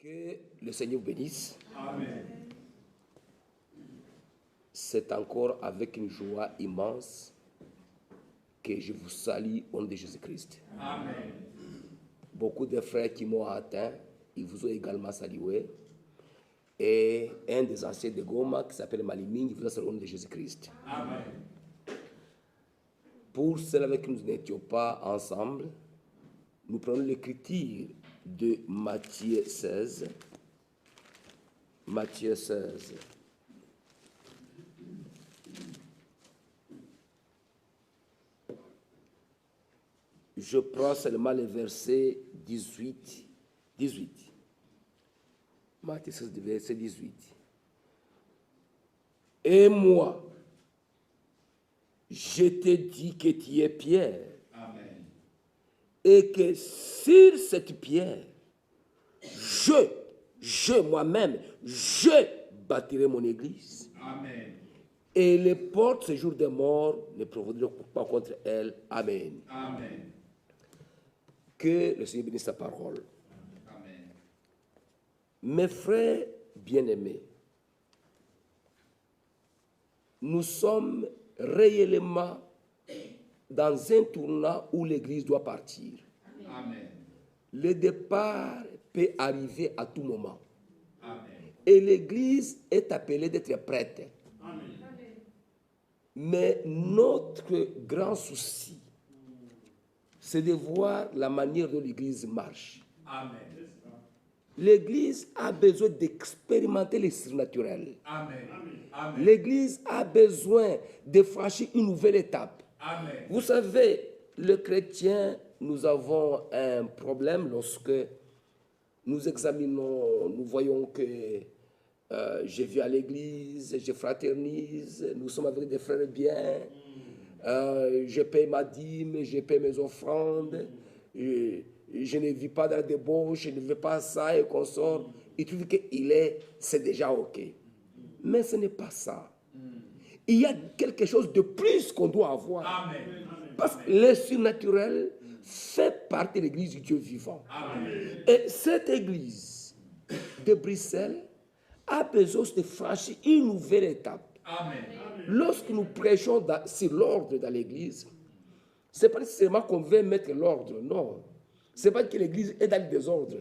Que le Seigneur vous bénisse. Amen. C'est encore avec une joie immense que je vous salue au nom de Jésus-Christ. Amen. Beaucoup de frères qui m'ont atteint, ils vous ont également salué. Et un des anciens de Goma qui s'appelle Maliming, il vous a salué au nom de Jésus-Christ. Amen. Pour ceux avec qui nous n'étions pas ensemble, nous prenons l'écriture de Matthieu 16. Matthieu 16. Je prends seulement le verset 18. Matthieu 16, verset 18. Et moi, je te dis que tu es Pierre. Amen. Et que sur cette pierre, moi-même, je bâtirai mon église. Amen. Et les portes ce jour des morts ne prévaudront pas contre elle. Amen. Amen. Que le Seigneur bénisse sa parole. Amen. Mes frères bien-aimés, nous sommes réellement dans un tournant où l'Église doit partir. Amen. Le départ peut arriver à tout moment. Amen. Et l'Église est appelée d'être prête. Amen. Mais notre grand souci, c'est de voir la manière dont l'Église marche. Amen. L'Église a besoin d'expérimenter les surnaturels. Amen. Amen. L'Église a besoin de franchir une nouvelle étape. Amen. Vous savez, le chrétien, nous avons un problème lorsque nous examinons, nous voyons que je vis à l'église, je fraternise, nous sommes avec des frères bien, je paye ma dîme, je paye mes offrandes, je ne vis pas dans la débauche, je ne vis pas ça et qu'on sort. Il trouve que c'est déjà OK. Mais ce n'est pas ça. Il y a quelque chose de plus qu'on doit avoir. Amen. Parce que le surnaturel fait partie de l'église du Dieu vivant. Amen. Et cette église de Bruxelles a besoin de franchir une nouvelle étape. Amen. Lorsque nous prêchons sur l'ordre dans l'église, ce n'est pas nécessairement qu'on veut mettre l'ordre, non. Ce n'est pas que l'église est dans le désordre.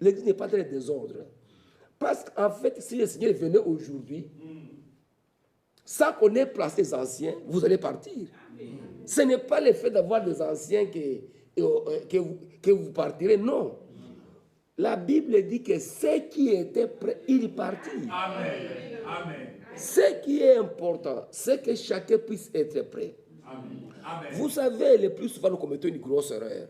L'église n'est pas dans le désordre. Parce qu'en fait, si le Seigneur venait aujourd'hui, sans qu'on ait placé les anciens, vous allez partir. Ce n'est pas le fait d'avoir des anciens que vous partirez, non. La Bible dit que ceux qui étaient prêts, ils partirent. Amen. Amen. Ce qui est important, c'est que chacun puisse être prêt. Amen. Amen. Vous savez, le plus souvent, nous commettons une grosse erreur.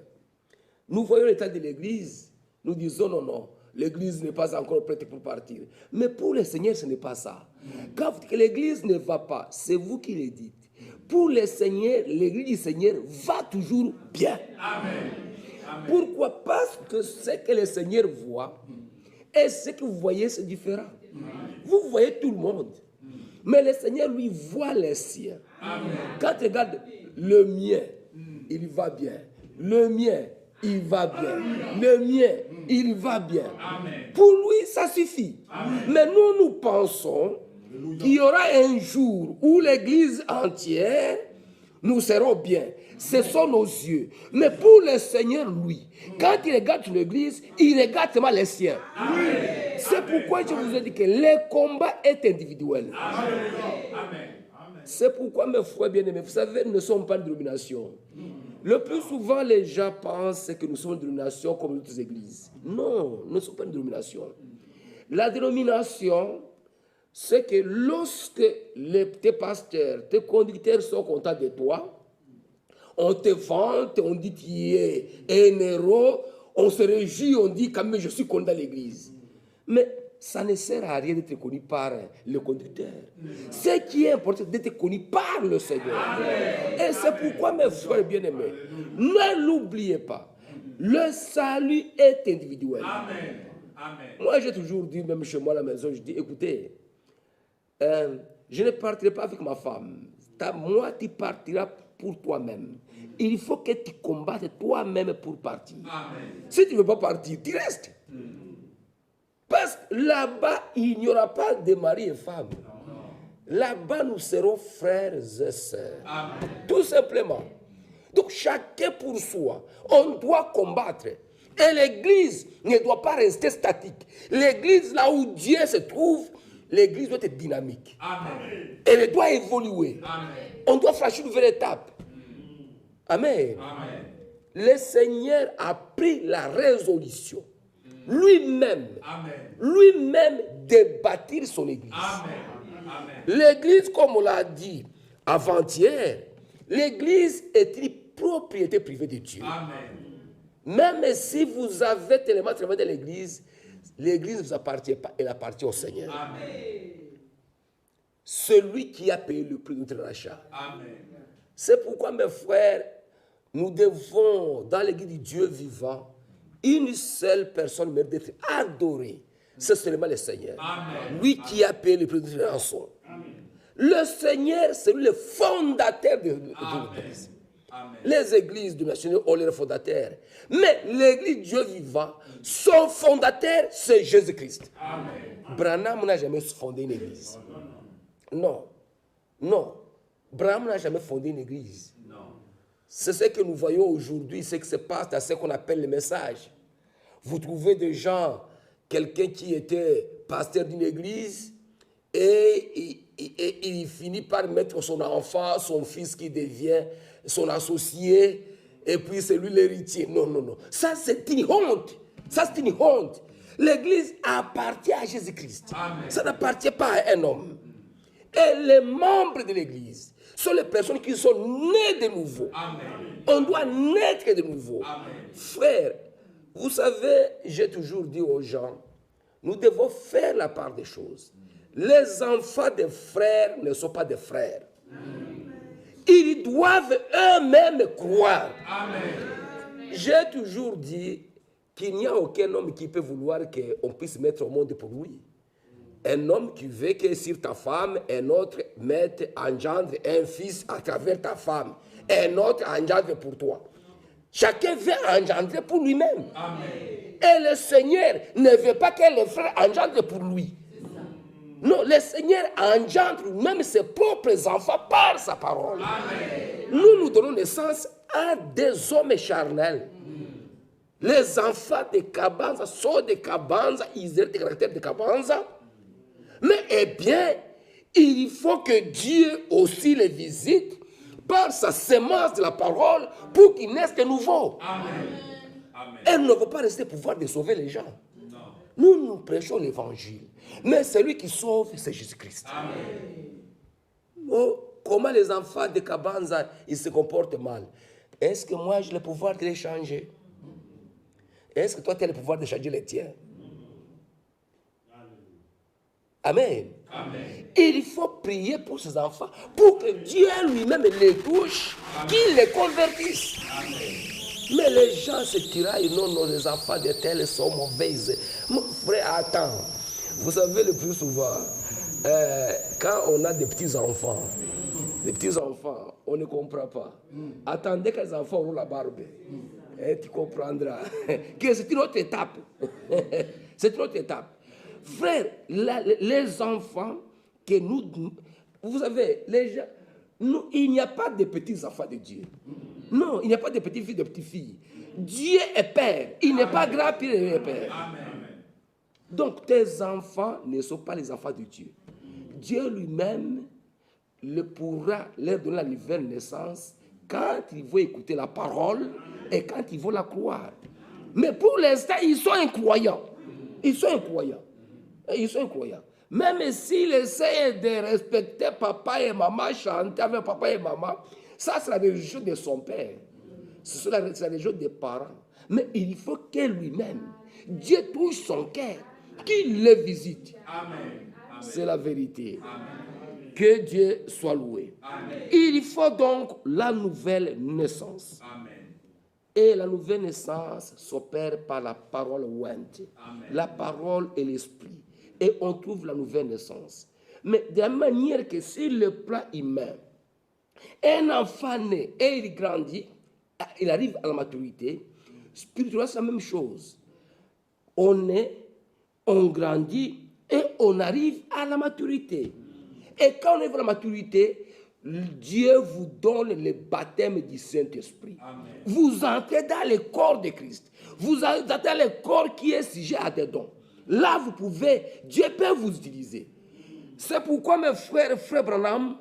Nous voyons l'état de l'église, nous disons non, l'église n'est pas encore prête pour partir. Mais pour le Seigneur, ce n'est pas ça. Quand vous dites que l'église ne va pas, c'est vous qui le dites. Pour le Seigneur, l'église du Seigneur va toujours bien. Amen. Amen. Pourquoi? Parce que ce que le Seigneur voit et ce que vous voyez, c'est différent. Vous voyez tout le monde. Mais le Seigneur, lui, voit les siens. Amen. Quand tu regardes le mien, il va bien. Le mien, il va bien. Le mien, il va bien. Amen. Pour lui, ça suffit. Mais nous pensons qu'il y aura un jour où l'église entière, nous serons bien. Ce sont nos yeux. Mais pour le Seigneur, lui, quand il regarde l'église, il regarde seulement les siens. C'est pourquoi je vous ai dit que le combat est individuel. Amen. C'est pourquoi, mes frères bien-aimés, vous savez, nous ne sommes pas une dénomination. Le plus souvent, les gens pensent que nous sommes une dénomination comme d'autres églises. Non, nous ne sommes pas une dénomination. La dénomination, c'est que lorsque tes pasteurs, tes conducteurs sont contents de toi, on te vante, on dit tu es un héros, on se réjouit, on dit quand même je suis content de l'église. Mais ça ne sert à rien d'être connu par le conducteur. Ce qui est important, c'est d'être connu par le Seigneur. Et c'est pourquoi, mes frères bien-aimés, ne l'oubliez pas. Le salut est individuel. Amen. Amen. Moi, j'ai toujours dit, même chez moi à la maison, je dis, écoutez, je ne partirai pas avec ma femme. Moi, tu partiras pour toi-même. Il faut que tu combattes toi-même pour partir. Amen. Si tu ne veux pas partir, tu restes. Parce que là-bas, il n'y aura pas de mari et femme. Là-bas, nous serons frères et sœurs. Amen. Tout simplement. Donc, chacun pour soi. On doit combattre. Et l'église ne doit pas rester statique. L'église, là où Dieu se trouve, l'église doit être dynamique. Amen. Elle doit évoluer. Amen. On doit franchir une nouvelle étape. Amen. Amen. Le Seigneur a pris la résolution lui-même de bâtir son église. Amen. Amen. L'église, comme on l'a dit avant-hier, l'église est une propriété privée de Dieu. Amen. Même si vous avez tellement travaillé de l'église ne vous appartient pas, elle appartient au Seigneur. Amen. Celui qui a payé le prix de notre rachat. Amen. C'est pourquoi, mes frères, nous devons, dans l'église du Dieu vivant, une seule personne mérite d'être adorée. C'est seulement le Seigneur. Amen. Lui qui a payé le prix de notre rançon. Le Seigneur, c'est lui le fondateur de l'église. Amen. Les églises du national ont leurs fondateurs. Mais l'église Dieu vivant, son fondateur, c'est Jésus-Christ. Branham n'a jamais fondé une église. Non. Non. Branham n'a jamais fondé une église. Non. C'est ce que nous voyons aujourd'hui, ce qui se passe dans ce qu'on appelle le message. Vous trouvez des gens, quelqu'un qui était pasteur d'une église, et il finit par mettre son enfant, son fils qui devient son associé, et puis c'est lui l'héritier. Non, non, non. Ça, c'est une honte. Ça, c'est une honte. L'église appartient à Jésus-Christ. Ça n'appartient pas à un homme. Et les membres de l'église sont les personnes qui sont nées de nouveau. Amen. On doit naître de nouveau. Amen. Frère, vous savez, j'ai toujours dit aux gens, nous devons faire la part des choses. Les enfants des frères ne sont pas des frères. Ils doivent eux-mêmes croire. Amen. J'ai toujours dit qu'il n'y a aucun homme qui peut vouloir qu'on puisse mettre au monde pour lui. Un homme qui veut que sur ta femme, un autre engendre un fils à travers ta femme. Un autre engendre pour toi. Chacun veut engendrer pour lui-même. Et le Seigneur ne veut pas que les frères engendrent pour lui. Non, le Seigneur engendre même ses propres enfants par sa parole. Amen. Nous donnons naissance à des hommes charnels. Les enfants de Kabanza sont des Kabanza, ils ont des caractères de Kabanza. Mais eh bien, il faut que Dieu aussi les visite par sa semence de la parole pour qu'ils naissent de nouveau. Amen. Amen. Elle ne veut pas rester pouvoir de sauver les gens. Non. Nous prêchons l'évangile. Mais celui qui sauve, c'est Jésus-Christ. Oh, comment les enfants de Kabanza, ils se comportent mal? Est-ce que moi, j'ai le pouvoir de les changer? Est-ce que toi, tu as le pouvoir de changer les tiens? Amen. Amen. Il faut prier pour ces enfants, pour que Dieu lui-même les touche, qu'il les convertisse. Mais les gens se tiraillent, non, les enfants de tels sont mauvaises. Mon frère, attends. Vous savez, le plus souvent, quand on a des petits-enfants, on ne comprend pas. Attendez que les enfants auront la barbe. Et tu comprendras que c'est une autre étape. C'est une autre étape. Frère, les enfants que nous... Vous savez, les gens... il n'y a pas de petits-enfants de Dieu. Non, il n'y a pas de petites-filles, de petites-filles. Dieu est Père. Il n'est pas grand, il est Père. Amen. Donc, tes enfants ne sont pas les enfants de Dieu. Dieu lui-même pourra leur donner la nouvelle naissance quand ils vont écouter la parole et quand ils vont la croire. Mais pour l'instant, ils sont incroyants. Ils sont incroyants. Ils sont incroyants. Même s'ils essayent de respecter papa et maman, chanter avec papa et maman, ça c'est la religion de son père. C'est la religion des parents. Mais il faut que lui-même, Dieu touche son cœur, qu'il le visite. Amen. C'est la vérité. Amen. Que Dieu soit loué. Amen. Il faut donc la nouvelle naissance. Amen. Et la nouvelle naissance s'opère par la parole ointe. Amen. La parole et l'esprit. Et on trouve la nouvelle naissance. Mais de la manière que sur le plan humain, un enfant naît et il grandit, il arrive à la maturité, spirituellement c'est la même chose. On naît, on grandit et on arrive à la maturité. Et quand on arrive à la maturité, Dieu vous donne le baptême du Saint-Esprit. Vous entrez dans le corps de Christ. Vous entrez dans le corps qui est sujet à des dons. Là, vous pouvez, Dieu peut vous utiliser. C'est pourquoi mes frères Branham,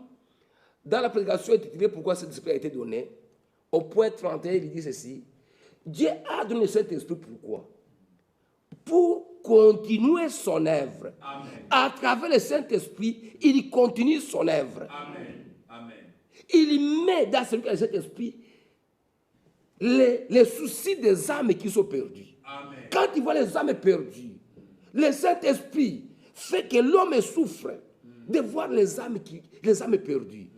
dans la prédication intitulée Pourquoi cet esprit a été donné, au point 31, il dit ceci. Dieu a donné le Saint-Esprit pourquoi? Pour continuer son œuvre. Amen. À travers le Saint-Esprit, il continue son œuvre. Amen. Amen. Il met dans celui qui a le Saint-Esprit les soucis des âmes qui sont perdues. Amen. Quand il voit les âmes perdues, le Saint-Esprit fait que l'homme souffre de voir les âmes perdues.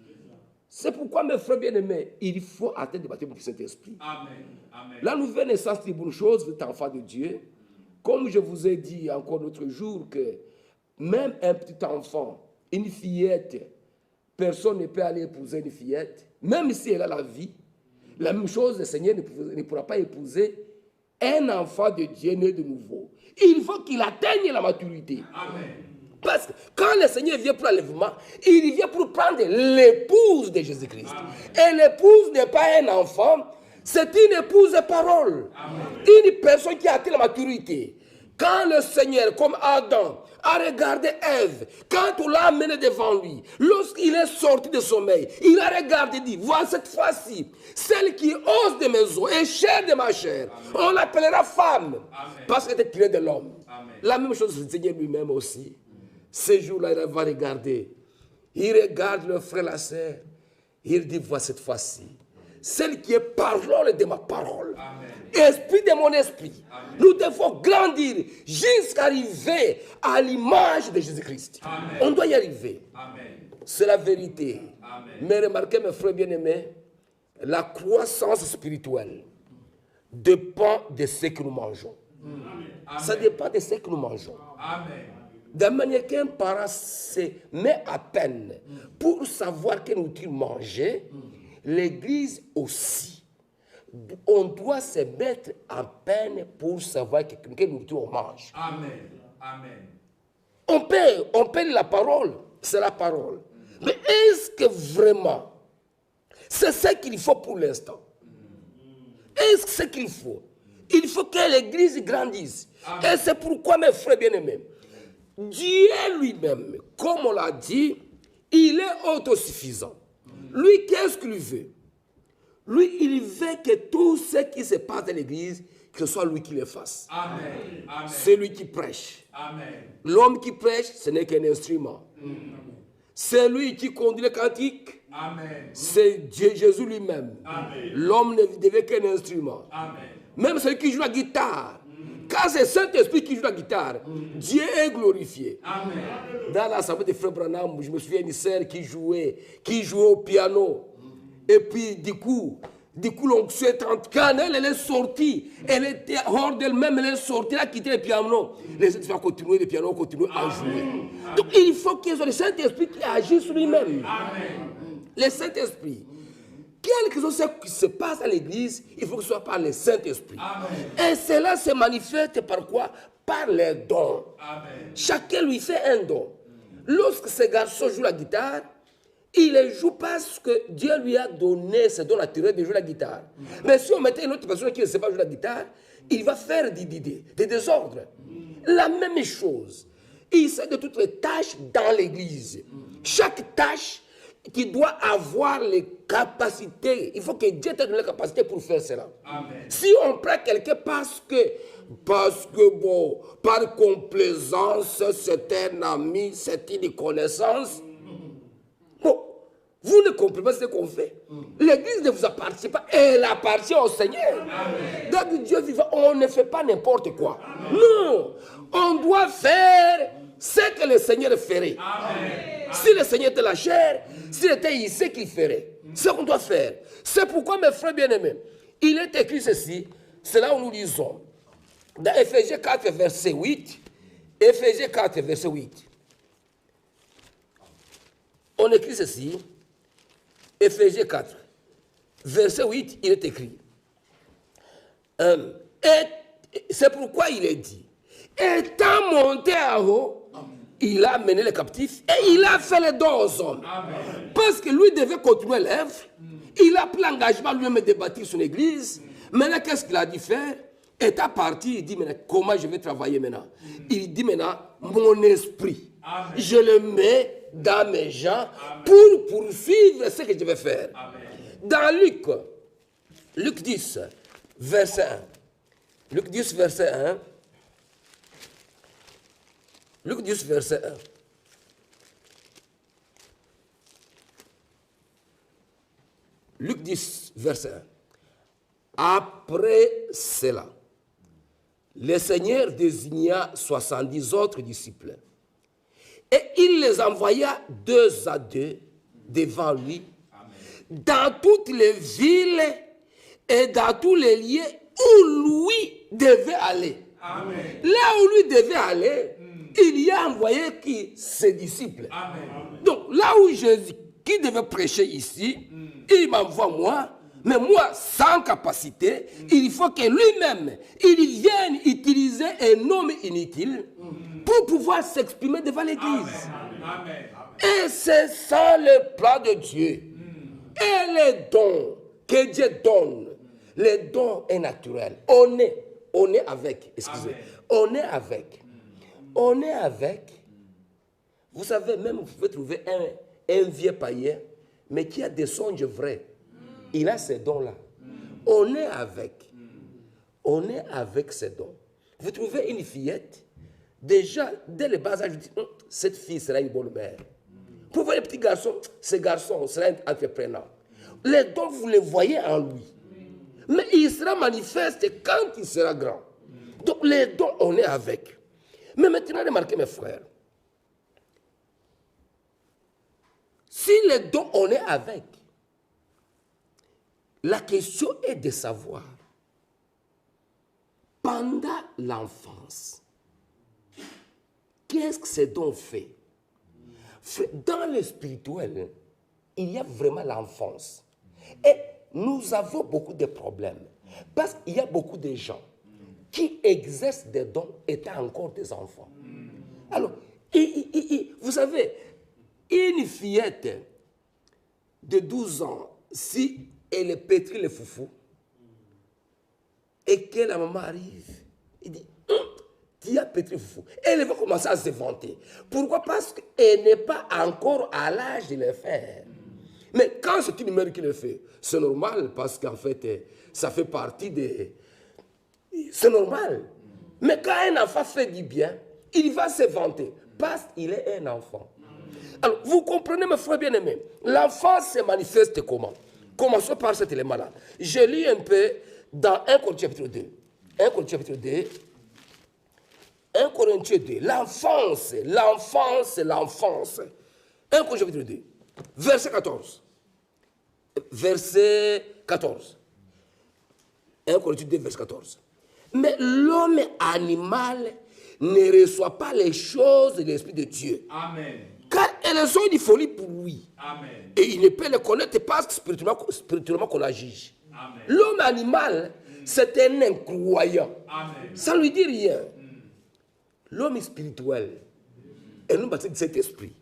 C'est pourquoi, mes frères bien-aimés, il faut atteindre le baptême du Saint-Esprit. Amen. Amen. La nouvelle naissance, c'est une bonne chose, vous êtes enfant de Dieu. Comme je vous ai dit encore l'autre jour, que même un petit enfant, une fillette, personne ne peut aller épouser une fillette, même si elle a la vie. La même chose, le Seigneur ne pourra pas épouser un enfant de Dieu né de nouveau. Il faut qu'il atteigne la maturité. Amen. Parce que quand le Seigneur vient pour l'enlèvement, il vient pour prendre l'épouse de Jésus-Christ. Et l'épouse n'est pas un enfant, c'est une épouse de parole. Amen. Une personne qui a atteint la maturité. Quand le Seigneur, comme Adam, a regardé Ève, quand on l'a amené devant lui, lorsqu'il est sorti de sommeil, il a regardé et dit, voilà cette fois-ci, celle qui ose de mes os et chair de ma chair, on l'appellera femme, parce qu'elle était tirée de l'homme. La même chose, le Seigneur lui-même aussi. Ce jour-là, il va regarder. Il regarde le frère, la sœur. Il dit, voilà cette fois-ci, celle qui est parole de ma parole. Amen. Esprit de mon esprit. Amen. Nous devons grandir jusqu'à arriver à l'image de Jésus-Christ. On doit y arriver. C'est la vérité. Amen. Mais remarquez, mes frères bien-aimés, la croissance spirituelle dépend de ce que nous mangeons. Amen. Ça dépend de ce que nous mangeons. Amen. De manière qu'un parent se met à peine pour savoir quelle nourriture manger, l'Église aussi. On doit se mettre en peine pour savoir quelle nourriture on mange. Amen. Amen. On peut la parole, c'est la parole. Mais est-ce que vraiment, c'est ce qu'il faut pour l'instant? Est-ce que c'est ce qu'il faut? Il faut que l'Église grandisse. Amen. Et c'est pourquoi, mes frères bien-aimés, Dieu lui-même, comme on l'a dit, il est autosuffisant. Lui, qu'est-ce qu'il veut? Lui, il veut que tout ce qui se passe dans l'Église, que ce soit lui qui le fasse. Amen. C'est lui qui prêche. L'homme qui prêche, ce n'est qu'un instrument. C'est lui qui conduit le cantique. C'est Jésus lui-même. L'homme ne devait qu'un instrument. Même celui qui joue la guitare. Quand c'est Saint-Esprit qui joue la guitare, Dieu est glorifié. Amen. Dans l'assemblée des frères Branham, je me souviens d'une sœur qui jouait au piano. Et puis, du coup, l'onction est entrée. Quand elle est sortie, elle était hors d'elle-même, elle est sortie, elle a quitté le piano. Les autres vont continuer, le piano continue à jouer. Amen. Donc, il faut qu'il y ait le Saint-Esprit qui agisse sur lui-même. Le Saint-Esprit. Quel que soit ce qui se passe à l'Église, il faut que ce soit par le Saint-Esprit. Et cela se manifeste par quoi? Par les dons. Amen. Chacun lui fait un don. Lorsque ce garçon joue la guitare, il le joue parce que Dieu lui a donné ce don naturel de jouer la guitare. Mais si on mettait une autre personne qui ne sait pas jouer la guitare, il va faire des désordres. La même chose. Il s'agit de toutes les tâches dans l'Église. Chaque tâche qui doit avoir les capacités. Il faut que Dieu te donne les capacités pour faire cela. Amen. Si on prend quelqu'un parce que bon, par complaisance, c'est un ami, c'est une connaissance, bon, vous ne comprenez pas ce qu'on fait. L'Église ne vous appartient pas, elle appartient au Seigneur. Amen. Donc Dieu vivant, on ne fait pas n'importe quoi. Amen. Non, on doit faire ce que le Seigneur ferait. Amen. Si le Seigneur était la chair, s'il était ici, qu'il ferait. C'est ce qu'on doit faire. C'est pourquoi, mes frères bien-aimés, il est écrit ceci, c'est là où nous lisons. Dans Éphésiens 4, verset 8, Éphésiens 4, verset 8. On écrit ceci, Éphésiens 4, verset 8, il est écrit. Et c'est pourquoi il est dit, Étant monté en haut, il a mené les captifs et il a fait les dons aux hommes. Parce que lui devait continuer l'œuvre. Il a pris l'engagement lui-même de bâtir son église. Maintenant, qu'est-ce qu'il a dû faire? Étant parti, il dit maintenant, comment je vais travailler maintenant? Il dit maintenant, mon esprit, je le mets dans mes gens pour poursuivre ce que je vais faire. Dans Luc 10, verset 1. Luc 10, verset 1. Luc 10, verset 1. Luc 10, verset 1. Après cela, le Seigneur désigna 70 autres disciples. Et il les envoya 2 à 2 devant lui, dans toutes les villes et dans tous les lieux où lui devait aller. Amen. Là où lui devait aller, il y a envoyé qui? Ses disciples. Amen. Donc là où Jésus, qui devait prêcher ici, il m'envoie moi, mais moi sans capacité, il faut que lui-même, il vienne utiliser un homme inutile pour pouvoir s'exprimer devant l'Église. Et c'est ça le plan de Dieu. Et les dons que Dieu donne, les dons est naturel. On est avec, excusez, on est avec. Vous savez, même vous pouvez trouver un vieux païen, mais qui a des songes vrais. Il a ces dons-là. On est avec ces dons. Vous trouvez une fillette, déjà, dès le bas âge, vous dites, cette fille sera une bonne mère. Pour voir les petits garçons, ce garçon sera un entrepreneur. Les dons, vous les voyez en lui. Mais il sera manifeste quand il sera grand. Donc les dons, on est avec. Mais maintenant, remarquez mes frères. Si les dons, on est avec, la question est de savoir, pendant l'enfance, qu'est-ce que ces dons fait? Dans le spirituel, il y a vraiment l'enfance. Et nous avons beaucoup de problèmes. Parce qu'il y a beaucoup de gens qui exercent des dons étant encore des enfants. Alors, vous savez, une fillette de 12 ans, si elle pétrit le foufou, et que la maman arrive, il dit, tu as pétri le foufou. Elle va commencer à se vanter. Pourquoi? Parce qu'elle n'est pas encore à l'âge de le faire. Mais quand c'est une mère qui le fait, c'est normal parce qu'en fait, ça fait partie des... C'est normal. Mais quand un enfant fait du bien, il va se vanter parce qu'il est un enfant. Alors, vous comprenez, mes frères bien-aimés, l'enfant se manifeste comment? Commençons par cet élément-là. Je lis un peu dans 1 Corinthiens chapitre 2. 1 Corinthiens chapitre 2. 1 Corinthiens 2. L'enfance. 1 Corinthiens chapitre 2. Verset 14. Verset 14. 1 Corinthiens 2, verset 14. Mais l'homme animal ne reçoit pas les choses de l'Esprit de Dieu. Amen. Car elles sont une folie pour lui. Amen. Et il ne peut les connaître parce que spirituellement qu'on la juge. L'homme animal, c'est un incroyant. Amen. Ça ne lui dit rien. L'homme spirituel est nous bâti de cet esprit.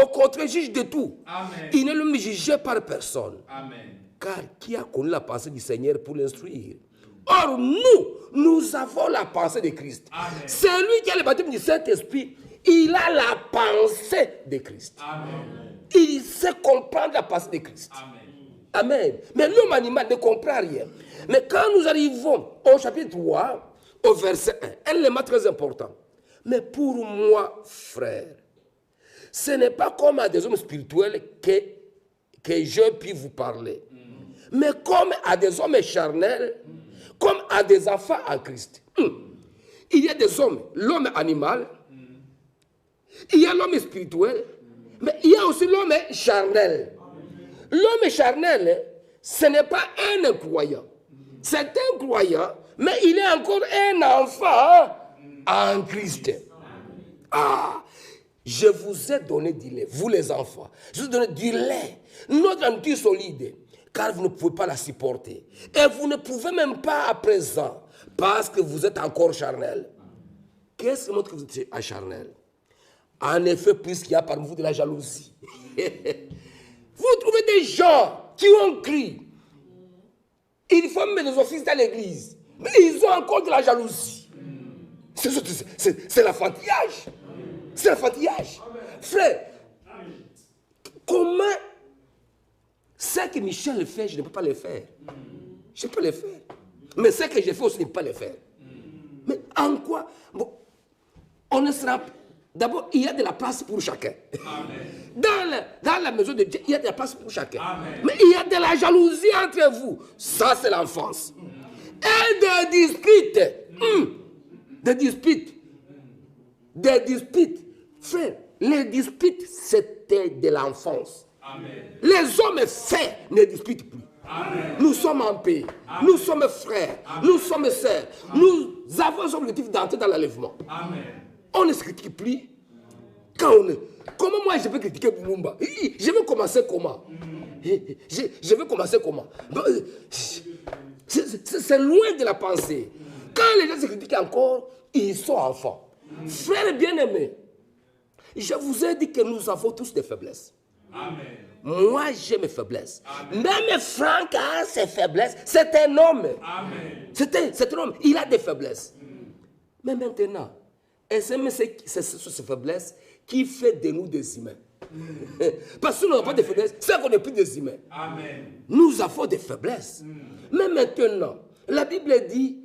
Au contraire, juge de tout. Amen. Il ne le juge par personne. Amen. Car qui a connu la pensée du Seigneur pour l'instruire? Or, nous avons la pensée de Christ. C'est lui qui a le baptême du Saint-Esprit. Il a la pensée de Christ. Amen. Il sait comprendre la pensée de Christ. Amen. Amen. Mais l'homme animal ne comprend rien. Mais quand nous arrivons au chapitre 3, au verset 1, un élément très important. Mais pour moi, frère, ce n'est pas comme à des hommes spirituels que je puis vous parler. Mais comme à des hommes charnels, comme à des enfants en Christ. Il y a des hommes, l'homme animal, il y a l'homme spirituel, mais il y a aussi l'homme charnel. L'homme charnel, ce n'est pas un incroyant. C'est un croyant, mais il est encore un enfant en Christ. Ah, je vous ai donné du lait, vous les enfants. Je vous ai donné du lait, notre nourriture solide, car vous ne pouvez pas la supporter. Et vous ne pouvez même pas à présent, parce que vous êtes encore charnel. Qu'est-ce qui montre que vous êtes acharnel? En effet, puisqu'il y a parmi vous de la jalousie. Vous trouvez des gens qui ont crié. Ils font même des offices dans l'église. Mais ils ont encore de la jalousie. C'est l'enfantillage. C'est l'enfantillage. Frère, comment ce que Michel fait, je ne peux pas le faire. Je peux le faire. Mais ce que j'ai fait aussi, je ne peux pas le faire. Mais en quoi? Bon, on ne sera pas. D'abord, il y a de la place pour chacun. Amen. Dans la maison de Dieu, il y a de la place pour chacun. Amen. Mais il y a de la jalousie entre vous. Ça, c'est l'enfance. Et des disputes. Des disputes. Des disputes. Frère, les disputes, c'était de l'enfance. Les hommes faits ne disputent plus. Amen. Nous sommes en paix. Amen. Nous sommes frères. Amen. Nous sommes sœurs. Nous avons l'objectif d'entrer dans l'enlèvement. On ne se critique plus. Comment moi je peux critiquer Boumba? Je vais commencer comment? Je vais commencer comment? C'est loin de la pensée. Quand les gens se critiquent encore, ils sont enfants. Frères bien-aimés, je vous ai dit que nous avons tous des faiblesses. Amen. Moi, j'ai mes faiblesses. Amen. Même Franck a ses faiblesses. C'est un homme. C'est un homme. Il a des faiblesses. Mais maintenant, et c'est ces faiblesses qui fait de nous des humains. Parce que nous n'avons pas de faiblesses, c'est qu'on n'est plus des humains. Amen. Nous avons des faiblesses. Mais maintenant, la Bible dit,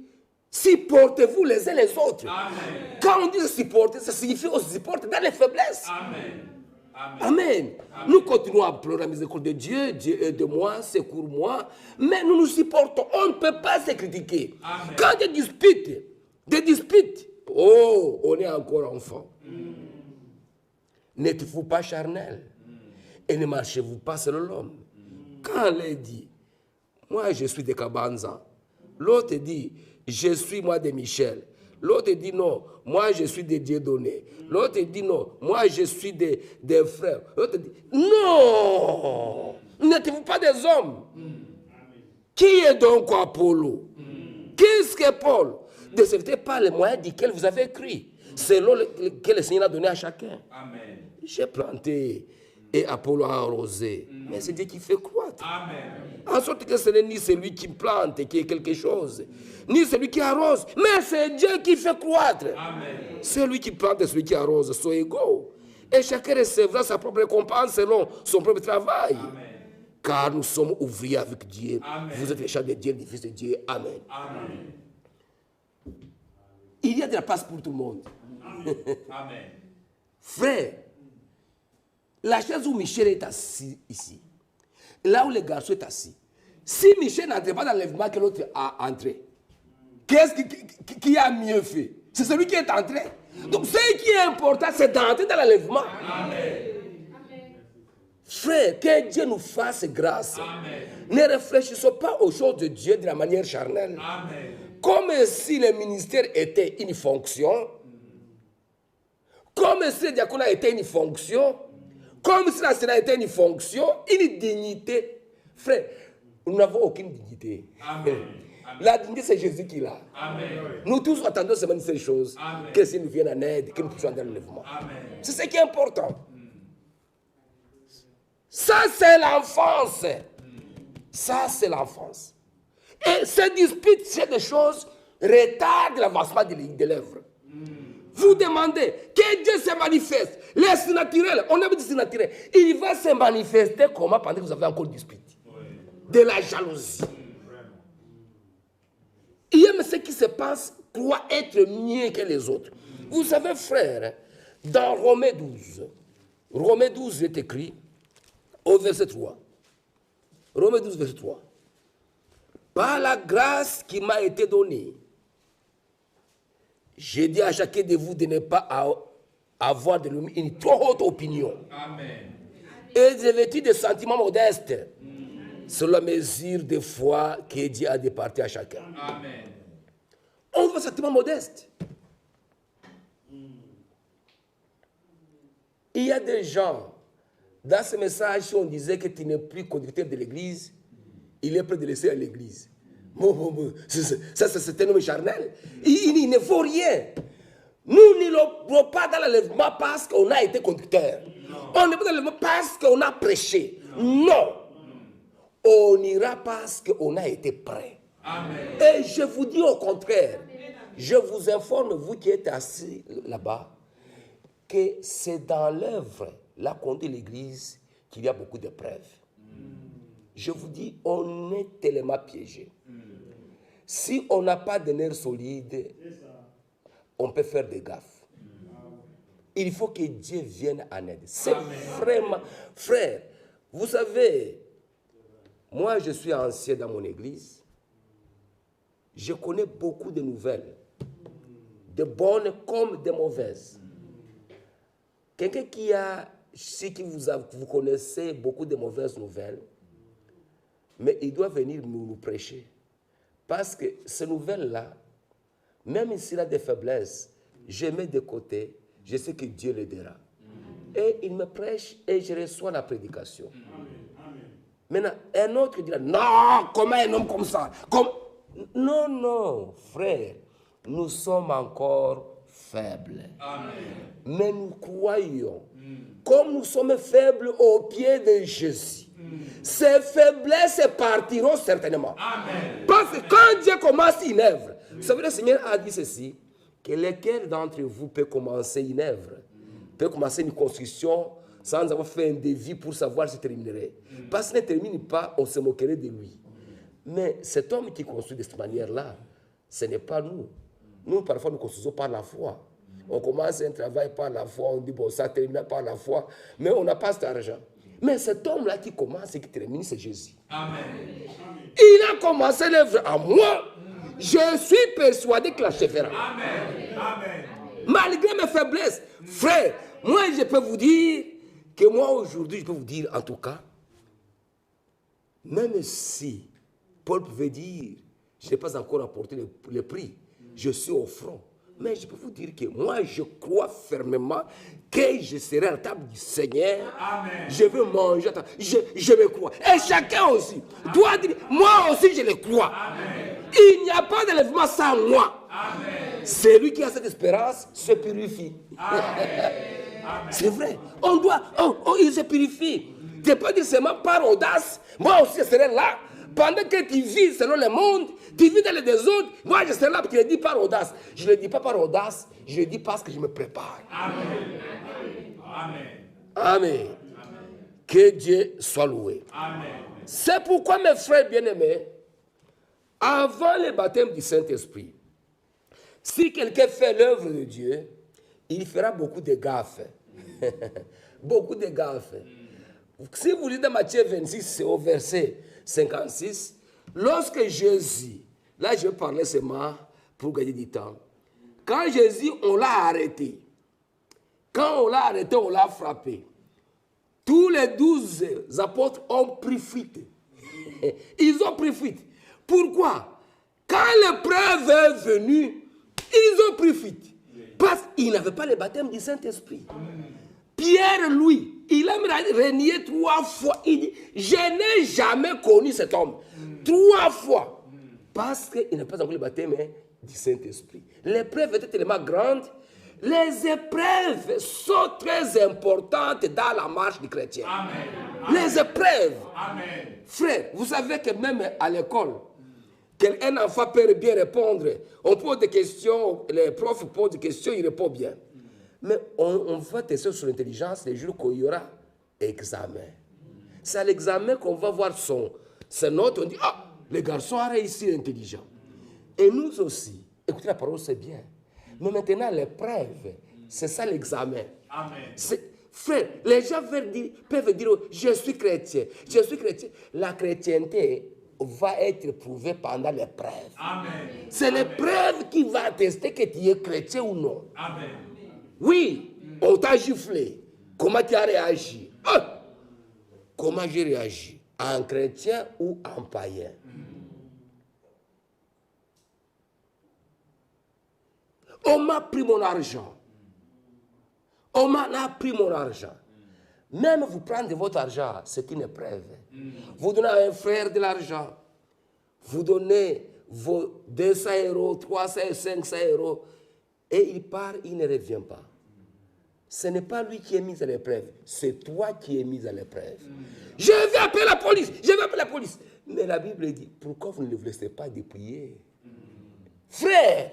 supportez-vous les uns les autres. Amen. Quand on dit supporter, ça signifie aussi supporter dans les faiblesses. Amen. Amen. Amen. Nous continuons à pleurer la miséricorde de Dieu. Dieu aide-moi, secours-moi. Mais nous nous supportons. On ne peut pas se critiquer. Amen. Quand des disputes, oh, on est encore enfant. N'êtes-vous pas charnel? Et ne marchez-vous pas selon l'homme? Quand elle dit, moi je suis de Kabanza. L'autre dit, je suis moi de Michel. L'autre dit non, moi je suis de Dieudonné. L'autre dit non, moi je suis des frères. L'autre dit non, n'êtes-vous pas des hommes? Qui est donc Apollo? Qu'est-ce que Paul? Ne savez pas les moyens desquels vous avez écrit, selon que le Seigneur a donné à chacun. Amen. J'ai planté et Apollo a arrosé, mais c'est Dieu qui fait croître. Amen. En sorte que ce n'est ni celui qui plante qui est quelque chose, ni celui qui arrose, mais c'est Dieu qui fait croître. Amen. Celui qui plante et celui qui arrose sont égaux. Et chacun recevra sa propre récompense selon son propre travail. Amen. Car nous sommes ouvriers avec Dieu. Amen. Vous êtes les chefs de Dieu, les fils de Dieu. Amen. Amen. Il y a de la place pour tout le monde. Amen. Frère, la chaise où Michel est assis ici, là où le garçon est assis, si Michel n'entrait pas dans l'enlèvement que l'autre a entré, qu'est-ce qui a mieux fait? C'est celui qui est entré. Donc ce qui est important, c'est d'entrer dans l'enlèvement. Amen. Frère, que Dieu nous fasse grâce. Amen. Ne réfléchissons pas aux choses de Dieu de la manière charnelle. Amen. Comme si le ministère était une fonction, comme si le diaconat était une fonction, comme si la Sénat était une fonction, une dignité. Frère, nous n'avons aucune dignité. Amen. La dignité, c'est Jésus qui l'a. Nous tous attendons seulement ces choses, que s'il nous vienne en aide, que nous puissions dans l'enlèvement. C'est ce qui est important. Ça, c'est l'enfance. Ça, c'est l'enfance. Et ces disputes, c'est des choses retardent l'avancement de l'œuvre. Vous demandez que Dieu se manifeste. Les surnaturels, on a dit surnaturel. Il va se manifester comment pendant que vous avez encore dispute? De la jalousie. Il y a ce qui se passe croit être mieux que les autres. Vous savez, frère, dans Romains 12 est écrit au verset 3. Romains 12, verset 3. Par la grâce qui m'a été donnée, j'ai dit à chacun de vous de ne pas avoir de une trop haute opinion. Amen. Et de vêtir de sentiments modestes, selon la mesure de foi que Dieu a départi à chacun. Amen. On veut un sentiment modeste. Il y a des gens, dans ce message, si on disait que tu n'es plus conducteur de l'église, il est prêt de laisser à l'église. Ça, c'est un homme charnel. Il ne faut rien. Nous n'allons pas dans l'enlèvement parce qu'on a été conducteur. On n'est pas dans l'enlèvement parce qu'on a prêché. Non. On ira parce qu'on a été prêt. Amen. Et je vous dis au contraire, je vous informe, vous qui êtes assis là-bas, que c'est dans l'œuvre, la conduite de l'Église, qu'il y a beaucoup de preuves. Je vous dis, on est tellement piégé. Si on n'a pas de nerfs solides, on peut faire des gaffes. Il faut que Dieu vienne en aide. C'est vraiment... Frère, vous savez, moi je suis ancien dans mon église. Je connais beaucoup de nouvelles. De bonnes comme de mauvaises. Quelqu'un qui a... Si vous connaissez beaucoup de mauvaises nouvelles, mais il doit venir nous prêcher. Parce que ces nouvelles-là, même s'il a des faiblesses, je mets de côté, je sais que Dieu l'aidera. Et il me prêche et je reçois la prédication. Maintenant, un autre dira, non, comment un homme comme ça? Non, non, frère, nous sommes encore faibles. Amen. Mais nous croyons, comme nous sommes faibles au pied de Jésus, ces faiblesses partiront certainement. Amen. Parce que quand Dieu commence une œuvre, vous savez, le Seigneur a dit ceci, que lequel d'entre vous peut commencer une œuvre, peut commencer une construction sans avoir fait un devis pour savoir si terminerait. Parce qu'il ne termine pas, on se moquerait de lui. Mais cet homme qui construit de cette manière-là, ce n'est pas nous. Nous, parfois, nous construisons par la foi. On commence un travail par la foi, on dit, bon, ça termine par la foi, mais on n'a pas cet argent. Mais cet homme-là qui commence et qui termine, c'est Jésus. Amen. Il a commencé l'œuvre à moi. Je suis persuadé qu'il l'achèvera. Amen. Amen. Malgré mes faiblesses, frère, moi, je peux vous dire que moi, aujourd'hui, je peux vous dire, en tout cas, même si Paul pouvait dire, je n'ai pas encore apporté le prix, je suis au front. Mais je peux vous dire que moi, je crois fermement que je serai à la table du Seigneur. Amen. Je veux manger. Je me crois. Et chacun aussi doit dire, moi aussi, je le crois. Amen. Il n'y a pas d'enlèvement sans moi. Amen. Celui qui a cette espérance se purifie. C'est vrai. On doit, il se purifie. Tu peux dire seulement par audace, moi aussi, je serai là. Pendant que tu vis selon le monde, tu vis dans les désordres, moi je serai là pour te le dire par audace. Je ne le dis pas par audace, je le dis parce que je me prépare. Amen. Amen. Amen. Que Dieu soit loué. Amen. C'est pourquoi, mes frères bien-aimés, avant le baptême du Saint-Esprit, si quelqu'un fait l'œuvre de Dieu, il fera beaucoup de gaffes. Beaucoup de gaffes. Si vous lisez Matthieu 26, c'est au verset 56, lorsque Jésus, là je parlais seulement pour gagner du temps, quand Jésus, on l'a arrêté, quand on l'a arrêté, on l'a frappé, tous les 12 apôtres ont pris fuite. Ils ont pris fuite. Pourquoi? Quand l'épreuve est venue, ils ont pris fuite. Parce qu'ils n'avaient pas le baptême du Saint-Esprit. Pierre, lui, il a renié 3 fois. Il dit, je n'ai jamais connu cet homme. 3 fois. Parce qu'il n'a pas encore le baptême du Saint-Esprit. L'épreuve était tellement grande. Les épreuves sont très importantes dans la marche du chrétien. Amen. Les épreuves. Amen. Frère, vous savez que même à l'école, qu'un enfant peut bien répondre. On pose des questions, les profs posent des questions, il répond bien. Mais on va tester sur l'intelligence les jours qu'il y aura examen. C'est à l'examen qu'on va voir ses notes. On dit, ah, le garçon a réussi l'intelligent. Et nous aussi, écoutez, la parole, c'est bien. Mais maintenant, l'épreuve, c'est ça l'examen. Amen. Frère, les gens peuvent dire, je suis chrétien. Je suis chrétien. La chrétienté va être prouvée pendant l'épreuve. C'est l'épreuve qui va attester que tu es chrétien ou non. Amen. Oui, on t'a giflé. Comment tu as réagi? Ah! Comment j'ai réagi? En chrétien ou en païen? On m'a pris mon argent. On m'en a pris mon argent. Même vous prendre votre argent, c'est une épreuve. Vous donnez à un frère de l'argent. Vous donnez vos 200 €, 300, 500 €. Et il part, il ne revient pas. Ce n'est pas lui qui est mis à l'épreuve, c'est toi qui es mis à l'épreuve. Je vais appeler la police, je vais appeler la police. Mais la Bible dit, pourquoi vous ne vous laissez pas dépouiller? Frère,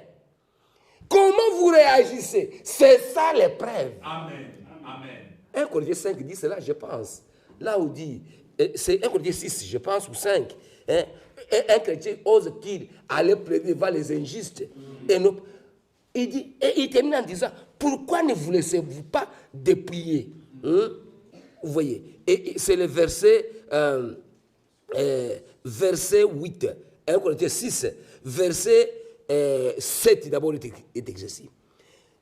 comment vous réagissez? C'est ça l'épreuve. Amen. Amen. 1 Corinthiens 5 dit cela, je pense. Là où dit, c'est 1 Corinthiens 6, je pense, ou 5. Hein? Un chrétien ose-t-il aller plaider devant les injustes? Et nous, il dit, et il termine en disant, pourquoi ne vous laissez-vous pas dépouiller? Hein? Vous voyez, et c'est le verset, verset 8, 1 Corinthiens 6, verset 7 d'abord est exercice.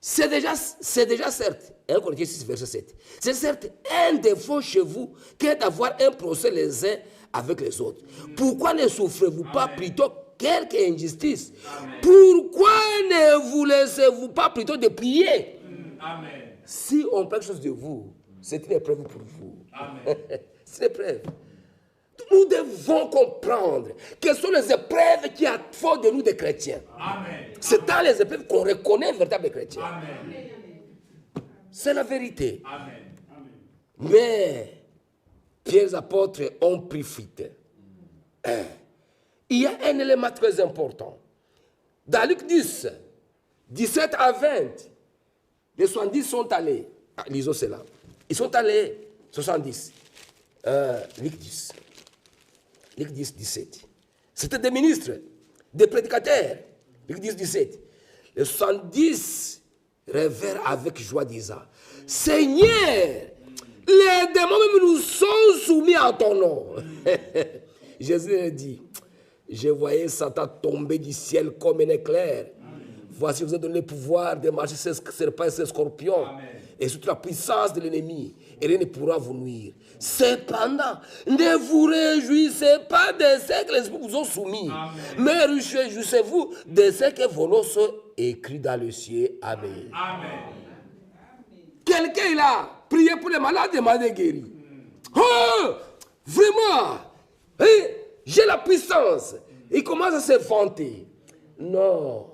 C'est déjà certes, 1 Corinthiens 6, verset 7, c'est certes un défaut chez vous qu'est d'avoir un procès les uns avec les autres. Pourquoi ne souffrez-vous pas plutôt quelque injustice? Pourquoi ne vous laissez-vous pas plutôt dépouiller? Amen. Si on prend quelque chose de vous, c'est une épreuve pour vous. Amen. C'est une épreuve. Nous devons comprendre quelles sont les épreuves qui font de nous des chrétiens. Amen. C'est dans les épreuves qu'on reconnaît un véritable chrétien. Amen. C'est la vérité. Amen. Mais Pierre les apôtres ont pris fuite. Il y a un élément très important. Dans Luc 10, 17 à 20, les 70 sont allés. Lisons cela. Ils sont allés, 70. Luc 10. Luc 10, 17. C'était des ministres, des prédicateurs. Luc 10, 17. Les 70 révèrent avec joie disant, Seigneur, les démons même nous sont soumis à ton nom. Jésus leur dit, je voyais Satan tomber du ciel comme un éclair. Voici, vous avez donné le pouvoir de marcher sur ces serpents et ces scorpions. Amen. Et sur la puissance de l'ennemi. Et rien ne pourra vous nuire. Cependant, ne vous réjouissez pas de ce que les esprits vous ont soumis. Amen. Mais réjouissez-vous de ce que vos noms sont écrits dans le ciel. Amen. Amen. Quelqu'un est là, priez pour les malades, demandez guérir. Oh, vraiment, j'ai la puissance. Il commence à se vanter. Non.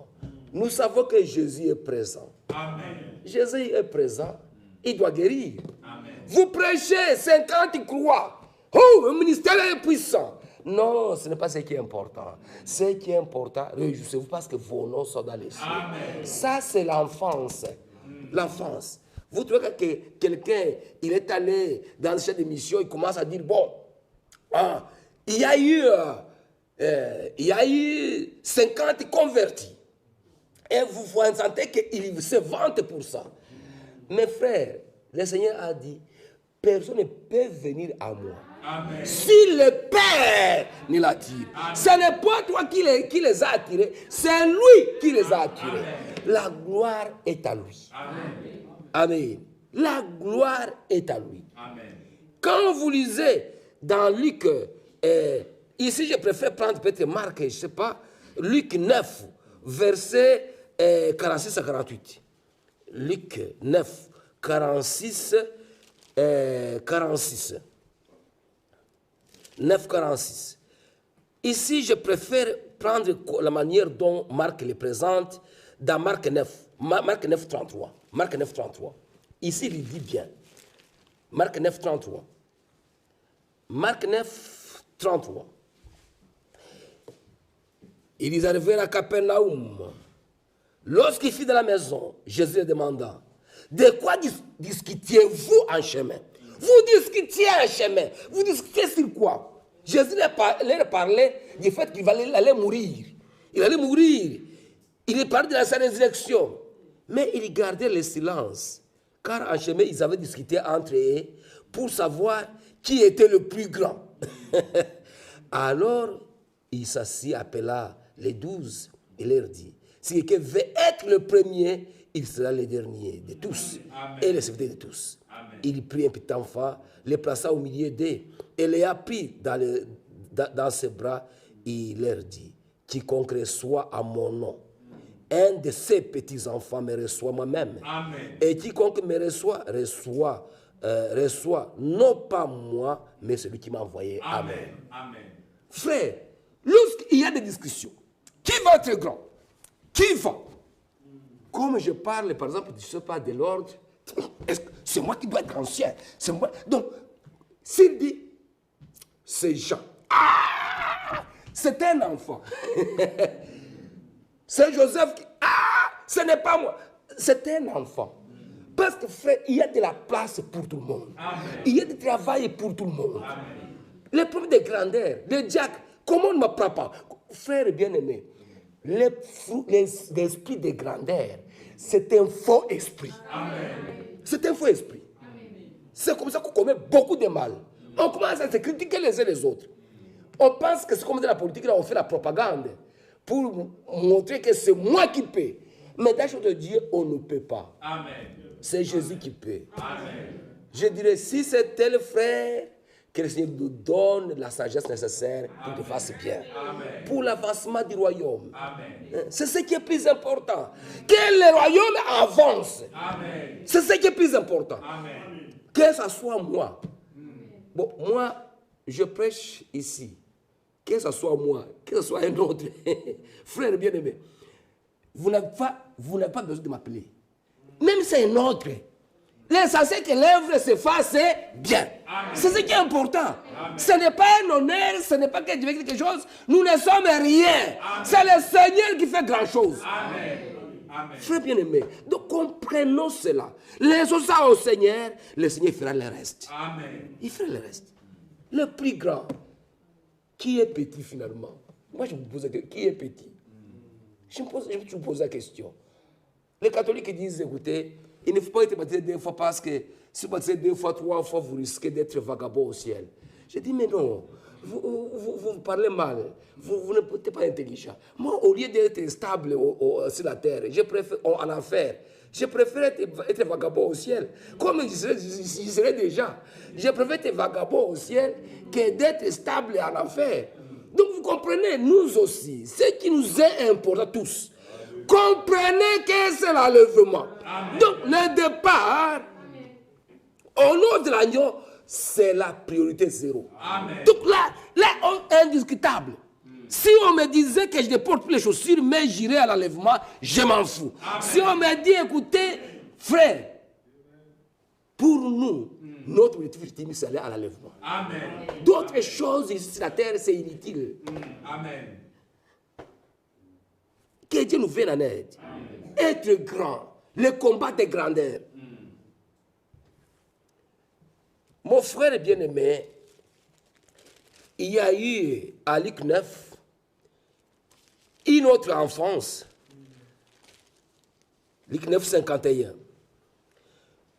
Nous savons que Jésus est présent. Amen. Jésus est présent. Il doit guérir. Amen. Vous prêchez, 50 croient. Oh, le ministère est puissant. Non, ce n'est pas ce qui est important. Ce qui est important, réjouissez-vous parce que vos noms sont dans les cieux. Amen. Ça, c'est l'enfance. L'enfance. Vous trouvez que quelqu'un, il est allé dans le champ de mission, il commence à dire, bon, il y a eu 50 convertis. Et vous sentez qu'il se vante pour ça. Mes frères, le Seigneur a dit, personne ne peut venir à moi. Amen. Si le Père ne l'attire. Ce n'est pas toi qui les a attirés, c'est lui qui les a attirés. Amen. La gloire est à lui. Amen. Amen. La gloire est à lui. Amen. Quand vous lisez dans Luc, ici je préfère prendre peut-être Marc, je ne sais pas, Luc 9, verset 46 à 48. Luc 9, 46, 46. 9, 46. Ici, je préfère prendre la manière dont Marc le présente dans Marc 9, Marc 9, 33. Marc 9, 33. Ici, il dit bien. Marc 9, 33. Marc 9, 33. Ils arrivèrent à Capernaum. Lorsqu'il fut dans la maison, Jésus lui demanda, de quoi discutiez-vous en chemin? Vous discutiez en chemin. Vous discutiez sur quoi? Jésus leur parlait du fait qu'il allait mourir. Il allait mourir. Il parlait de sa résurrection. Mais il gardait le silence. Car en chemin, ils avaient discuté entre eux pour savoir qui était le plus grand. Alors, il s'assit, appela les 12 et leur dit, si quelqu'un veut être le premier, il sera le dernier de tous. Amen. Et le serviteur de tous. Amen. Il prit un petit enfant, le plaça au milieu d'eux et les pris dans ses bras. Il leur dit, quiconque reçoit à mon nom, un de ces petits enfants me reçoit moi-même. Amen. Et quiconque me reçoit, reçoit non pas moi, mais celui qui m'a envoyé. Amen. Amen. Frère, lorsqu'il y a des discussions, qui va être grand? Qui va? Comme je parle, par exemple, je ne sais pas, de l'ordre, c'est moi qui dois être ancien. C'est moi. Donc, s'il dit, c'est Jean. Ah, c'est un enfant. C'est Joseph qui... Ah, ce n'est pas moi. C'est un enfant. Parce que frère, il y a de la place pour tout le monde. Amen. Il y a du travail pour tout le monde. Amen. Les problèmes de grandeur, de diacre, comment on ne me prend pas? Frère bien-aimé, l'esprit de grandeur, c'est un faux esprit. C'est un faux esprit. C'est comme ça qu'on commet beaucoup de mal. On commence à se critiquer les uns les autres. On pense que c'est comme dans la politique, là, on fait la propagande pour montrer que c'est moi qui paie. Mais dans le de Dieu, on ne peut pas. C'est Jésus qui paie. Amen. Je dirais, si c'est tel frère, que le Seigneur nous donne la sagesse nécessaire pour que tu fasses bien. Amen. Pour l'avancement du royaume. C'est ce qui est plus important. Que le royaume avance. C'est ce qui est plus important. Amen. Que ce soit moi. Bon, moi, je prêche ici. Que ce soit moi, que ce soit un autre. Frère bien-aimé, vous n'avez pas besoin de m'appeler. Même si c'est un autre. L'essentiel que l'œuvre se fasse bien. C'est ce qui est important. Amen. Ce n'est pas un honneur, ce n'est pas que Dieu fait quelque chose. Nous ne sommes rien. C'est le Seigneur qui fait grand chose. Frère bien-aimé, donc comprenons cela. Laissons ça au Seigneur, le Seigneur fera le reste. Amen. Il fera le reste. Le plus grand, qui est petit finalement? Moi je me pose la question, qui est petit? Je me pose la question. Les catholiques disent, écoutez, il ne faut pas être baptisé 2 fois parce que si vous baptisez 2 fois, 3 fois, vous risquez d'être vagabond au ciel. Je dis, mais non, vous parlez mal, vous n'êtes pas intelligent. Moi, au lieu d'être stable sur la terre, je préfère, en enfer, je préfère être vagabond au ciel. Comme je serais déjà, je préfère être vagabond au ciel que d'être stable en enfer. Donc vous comprenez, nous aussi, ce qui nous est important tous, comprenez que c'est l'enlèvement. Donc le départ, au nom de l'agneau, c'est la priorité 0. Amen. Donc là, indiscutable. Si on me disait que je ne porte plus les chaussures, mais j'irai à l'enlèvement, je m'en fous. Amen. Si on me dit, écoutez, frère, pour nous, notre objectif ultime, c'est aller à l'enlèvement. D'autres choses ici sur la terre, c'est inutile. Amen. Que Dieu nous vienne en aide. Être grand, le combat des grandeurs. Mon frère bien-aimé, il y a eu à Luc 9 une autre enfance. Luc 9, 51.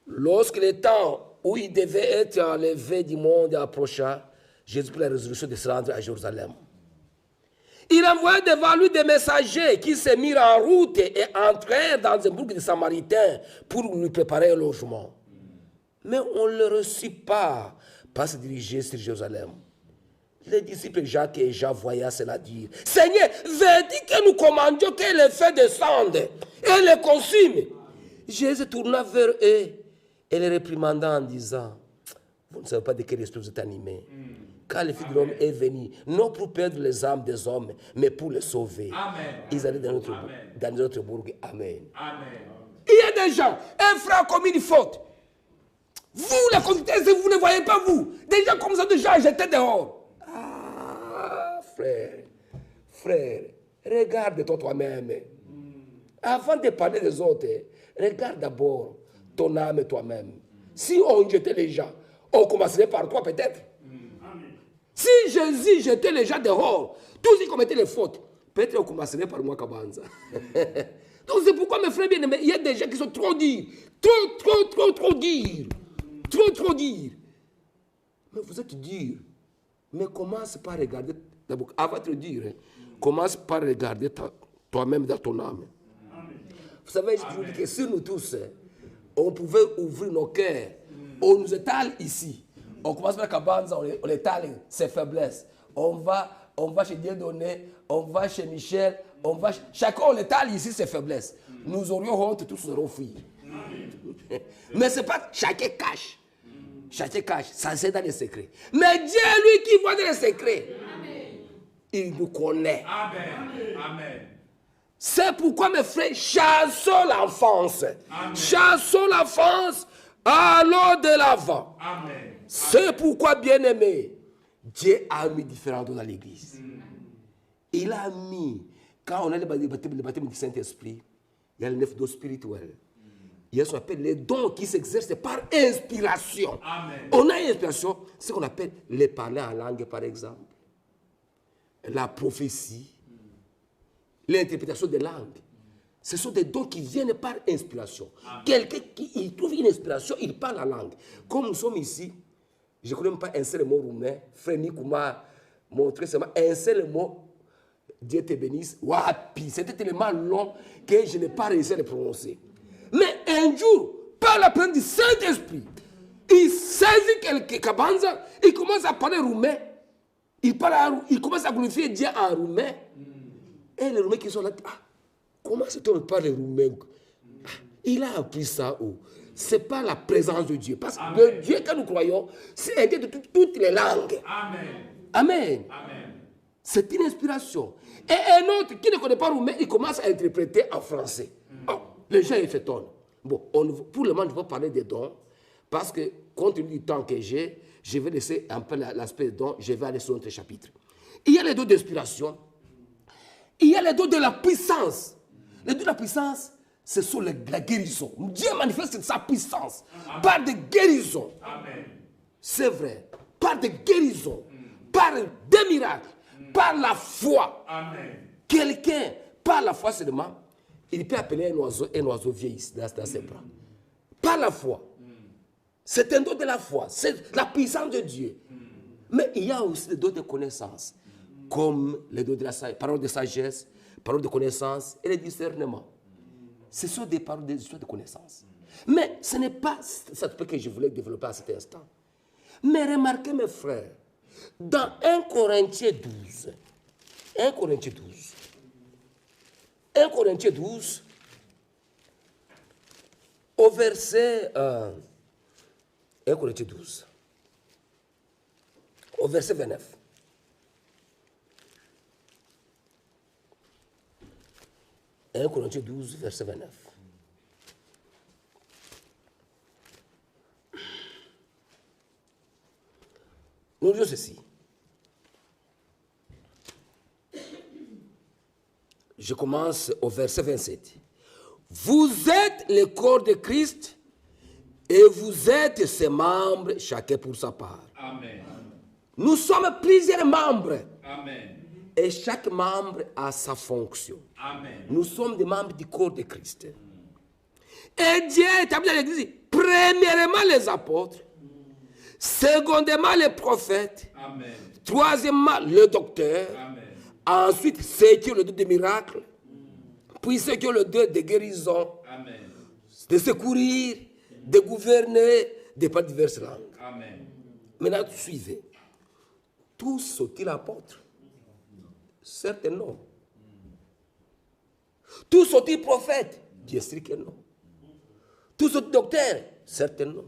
Lorsque le temps où il devait être enlevé du monde approcha, Jésus prit la résolution de se rendre à Jérusalem. Il envoya devant lui des messagers qui se mirent en route et entrèrent dans un bourg de Samaritains pour lui préparer un logement. Mais on ne le reçut pas se diriger sur Jérusalem. Les disciples Jacques et Jean voyaient cela dire, « Seigneur, veux-tu que nous commandions que les feux descendent et les consument ?» Jésus tourna vers eux et les réprimanda en disant, « Vous ne savez pas de quel esprit vous êtes animés. Car le Fils de l'homme est venu, non pour perdre les âmes des hommes, mais pour les sauver. » Ils allaient dans notre bourg. Amen. Amen. Il y a des gens, un frère a commis une faute. Vous, les conducteurs, vous ne voyez pas vous. Des gens comme ça, déjà jetés dehors. Ah, frère, regarde-toi toi-même. Avant de parler des autres, regarde d'abord ton âme et toi-même. Si on jetait les gens, on commencerait par toi peut-être. Si Jésus jetait les gens dehors, tous ils commettaient les fautes, peut-être on commencerait par moi, Kabanza. Donc c'est pourquoi, mes frères bien-aimés, il y a des gens qui sont trop durs. Trop durs. Trop durs. Mais vous êtes durs. Mais commence par regarder, d'abord, avant de te dire, commence par regarder toi-même dans ton âme. Vous savez, je vous dis que si nous tous, on pouvait ouvrir nos cœurs, on nous étale ici. On commence par Kabanza, on étale ses faiblesses. On va chez Dieudonné, on va chez Michel, chacun on étale ici ses faiblesses. Nous aurions honte, tous nous aurions fui. Mais ce n'est pas chacun cache. Chacun cache, ça c'est dans les secrets. Mais Dieu, lui, qui voit dans les secrets, il nous connaît. Amen. C'est pourquoi, mes frères, chassons l'enfance. Chassons l'enfance, allons de l'avant. C'est pourquoi, bien-aimé, Dieu a mis différents dons dans l'église. Il a mis, quand on a le baptême du Saint-Esprit, il y a les 9 dons spirituels. Il y a ce qu'on appelle les dons qui s'exercent par inspiration. On a une inspiration, ce qu'on appelle les parler en langue, par exemple, la prophétie, l'interprétation des langues. Ce sont des dons qui viennent par inspiration. Quelqu'un qui trouve une inspiration, il parle la langue. Comme nous sommes ici, je ne connais même pas un seul mot roumain. Frère Nikou m'a montré seulement un seul mot. Dieu te bénisse. Wapi. C'était tellement long que je n'ai pas réussi à le prononcer. Mais un jour, par la présence du Saint-Esprit, il saisit quelqu'un, Kabanza, il commence à parler roumain. Il commence à glorifier Dieu en roumain. Et les Roumains qui sont là, comment cet homme parle roumain? Il a appris ça où? Ce n'est pas la présence de Dieu. Parce que le Dieu que nous croyons, c'est un Dieu de toutes les langues. Amen. C'est une inspiration. Et un autre qui ne connaît pas roumain, il commence à interpréter en français. Les gens, ils s'étonnent. Bon, pour le moment, je vais parler des dons. Parce que, compte tenu du temps que j'ai, je vais laisser un peu l'aspect des dons. Je vais aller sur notre chapitre. Il y a les dons d'inspiration. Il y a les dons de la puissance. Les dons de la puissance, ce sont la guérison. Dieu manifeste sa puissance par des guérisons. C'est vrai. Par des guérisons. Par des miracles. Par la foi. Quelqu'un, par la foi seulement, il peut appeler un oiseau vieillissant dans ses bras. Par la foi. C'est un don de la foi. C'est la puissance de Dieu. Mais il y a aussi des dons de connaissance. Comme les dons de la parole de sagesse, parole de connaissance et le discernement. Ce sont des paroles des histoires de connaissance. Mais ce n'est pas ça que je voulais développer à cet instant. Mais remarquez, mes frères, dans 1 Corinthiens 12, 1 Corinthiens 12, 1 Corinthiens 12, au verset 1 Corinthiens 12, au verset 29. 1 Corinthiens 12, verset 29. Nous disons ceci. Je commence au verset 27. Vous êtes le corps de Christ et vous êtes ses membres, chacun pour sa part. Amen. Nous sommes plusieurs membres. Amen. Et chaque membre a sa fonction. Amen. Nous sommes des membres du corps de Christ. Et Dieu établit dans l'Église, premièrement les apôtres, secondement les prophètes, Amen. troisièmement le docteur, Amen. ensuite ceux qui ont le don des miracles, puis ceux qui ont le don de guérison, Amen. de secourir, de gouverner, de parler diverses langues. Amen. Maintenant, suivez. Tous sont-ils apôtres? Certes non. Tous sont-ils prophètes? Bien sûr que non. Tous sont-ils docteurs? Certes non.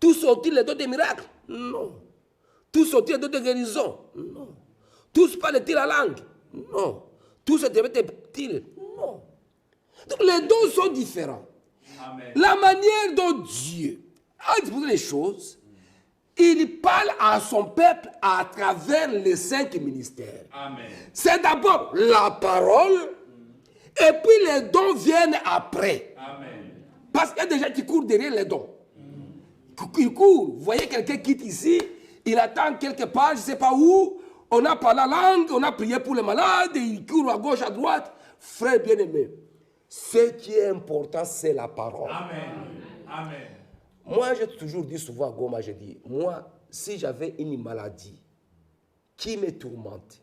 Tous sont-ils les dons des miracles? Non. Tous sont-ils les dons de guérison? Non. Tous parlent-ils la langue? Non. Tous interprètent-ils? Non. Donc les dons sont différents. Amen. La manière dont Dieu a disposé les choses, il parle à son peuple à travers les 5 ministères. Amen. C'est d'abord la parole, et puis les dons viennent après. Amen. Parce qu'il y a des gens qui courent derrière les dons. Ils courent. Vous voyez quelqu'un quitte ici, il attend quelque part, je ne sais pas où, on a parlé la langue, on a prié pour les malades, il court à gauche, à droite. Frère bien-aimé, ce qui est important, c'est la parole. Amen. Amen. Moi, j'ai toujours dit souvent à Goma, je dis, moi, si j'avais une maladie qui me tourmente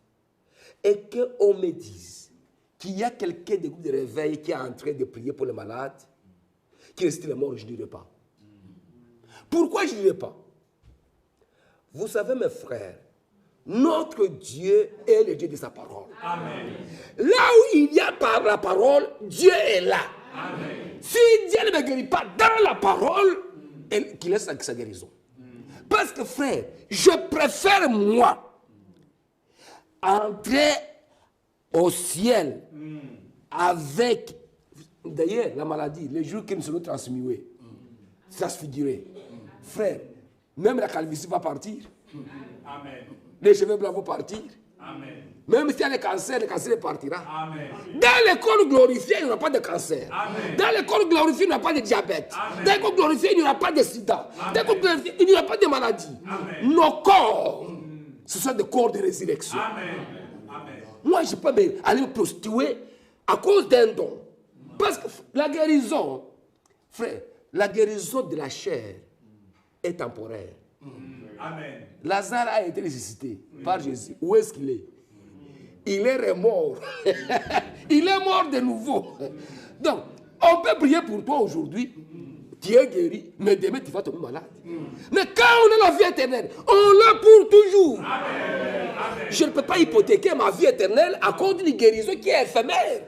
et qu'on me dise qu'il y a quelqu'un des groupes de réveil qui est en train de prier pour les malades, qui reste la mort, je ne dirais pas. Pourquoi je ne dirais pas? Vous savez, mes frères, notre Dieu est le Dieu de sa parole. Amen. Là où il y a par la parole, Dieu est là. Amen. Si Dieu ne me guérit pas dans la parole, qu'il laisse sa guérison. Parce que frère, je préfère moi entrer au ciel avec, d'ailleurs, la maladie, les jours qui nous seront transmués, transfigurés. Frère, même la calvitie va partir. Amen. Les cheveux blancs vont partir. Amen. Même s'il y a le cancer partira. Amen. Dans le corps glorifié, il n'y aura pas de cancer. Amen. Dans le corps glorifié, il n'y aura pas de diabète. Amen. Dans le corps glorifié, il n'y aura pas de sida. Amen. Dans le corps glorifié, il n'y aura pas de maladie. Amen. Nos corps, ce sont des corps de résurrection. Amen. Amen. Moi, je peux aller me prostituer à cause d'un don. Parce que la guérison, frère, la guérison de la chair est temporaire. Amen. Lazare a été ressuscité par Jésus. Où est-ce qu'il est? Il est mort. Il est mort de nouveau. Donc, on peut prier pour toi aujourd'hui. Tu es guéri, mais demain tu vas tomber malade. Mais quand on a la vie éternelle, on l'a pour toujours. Amen. Amen. Je ne peux pas hypothéquer ma vie éternelle à cause d'une guérison qui est éphémère.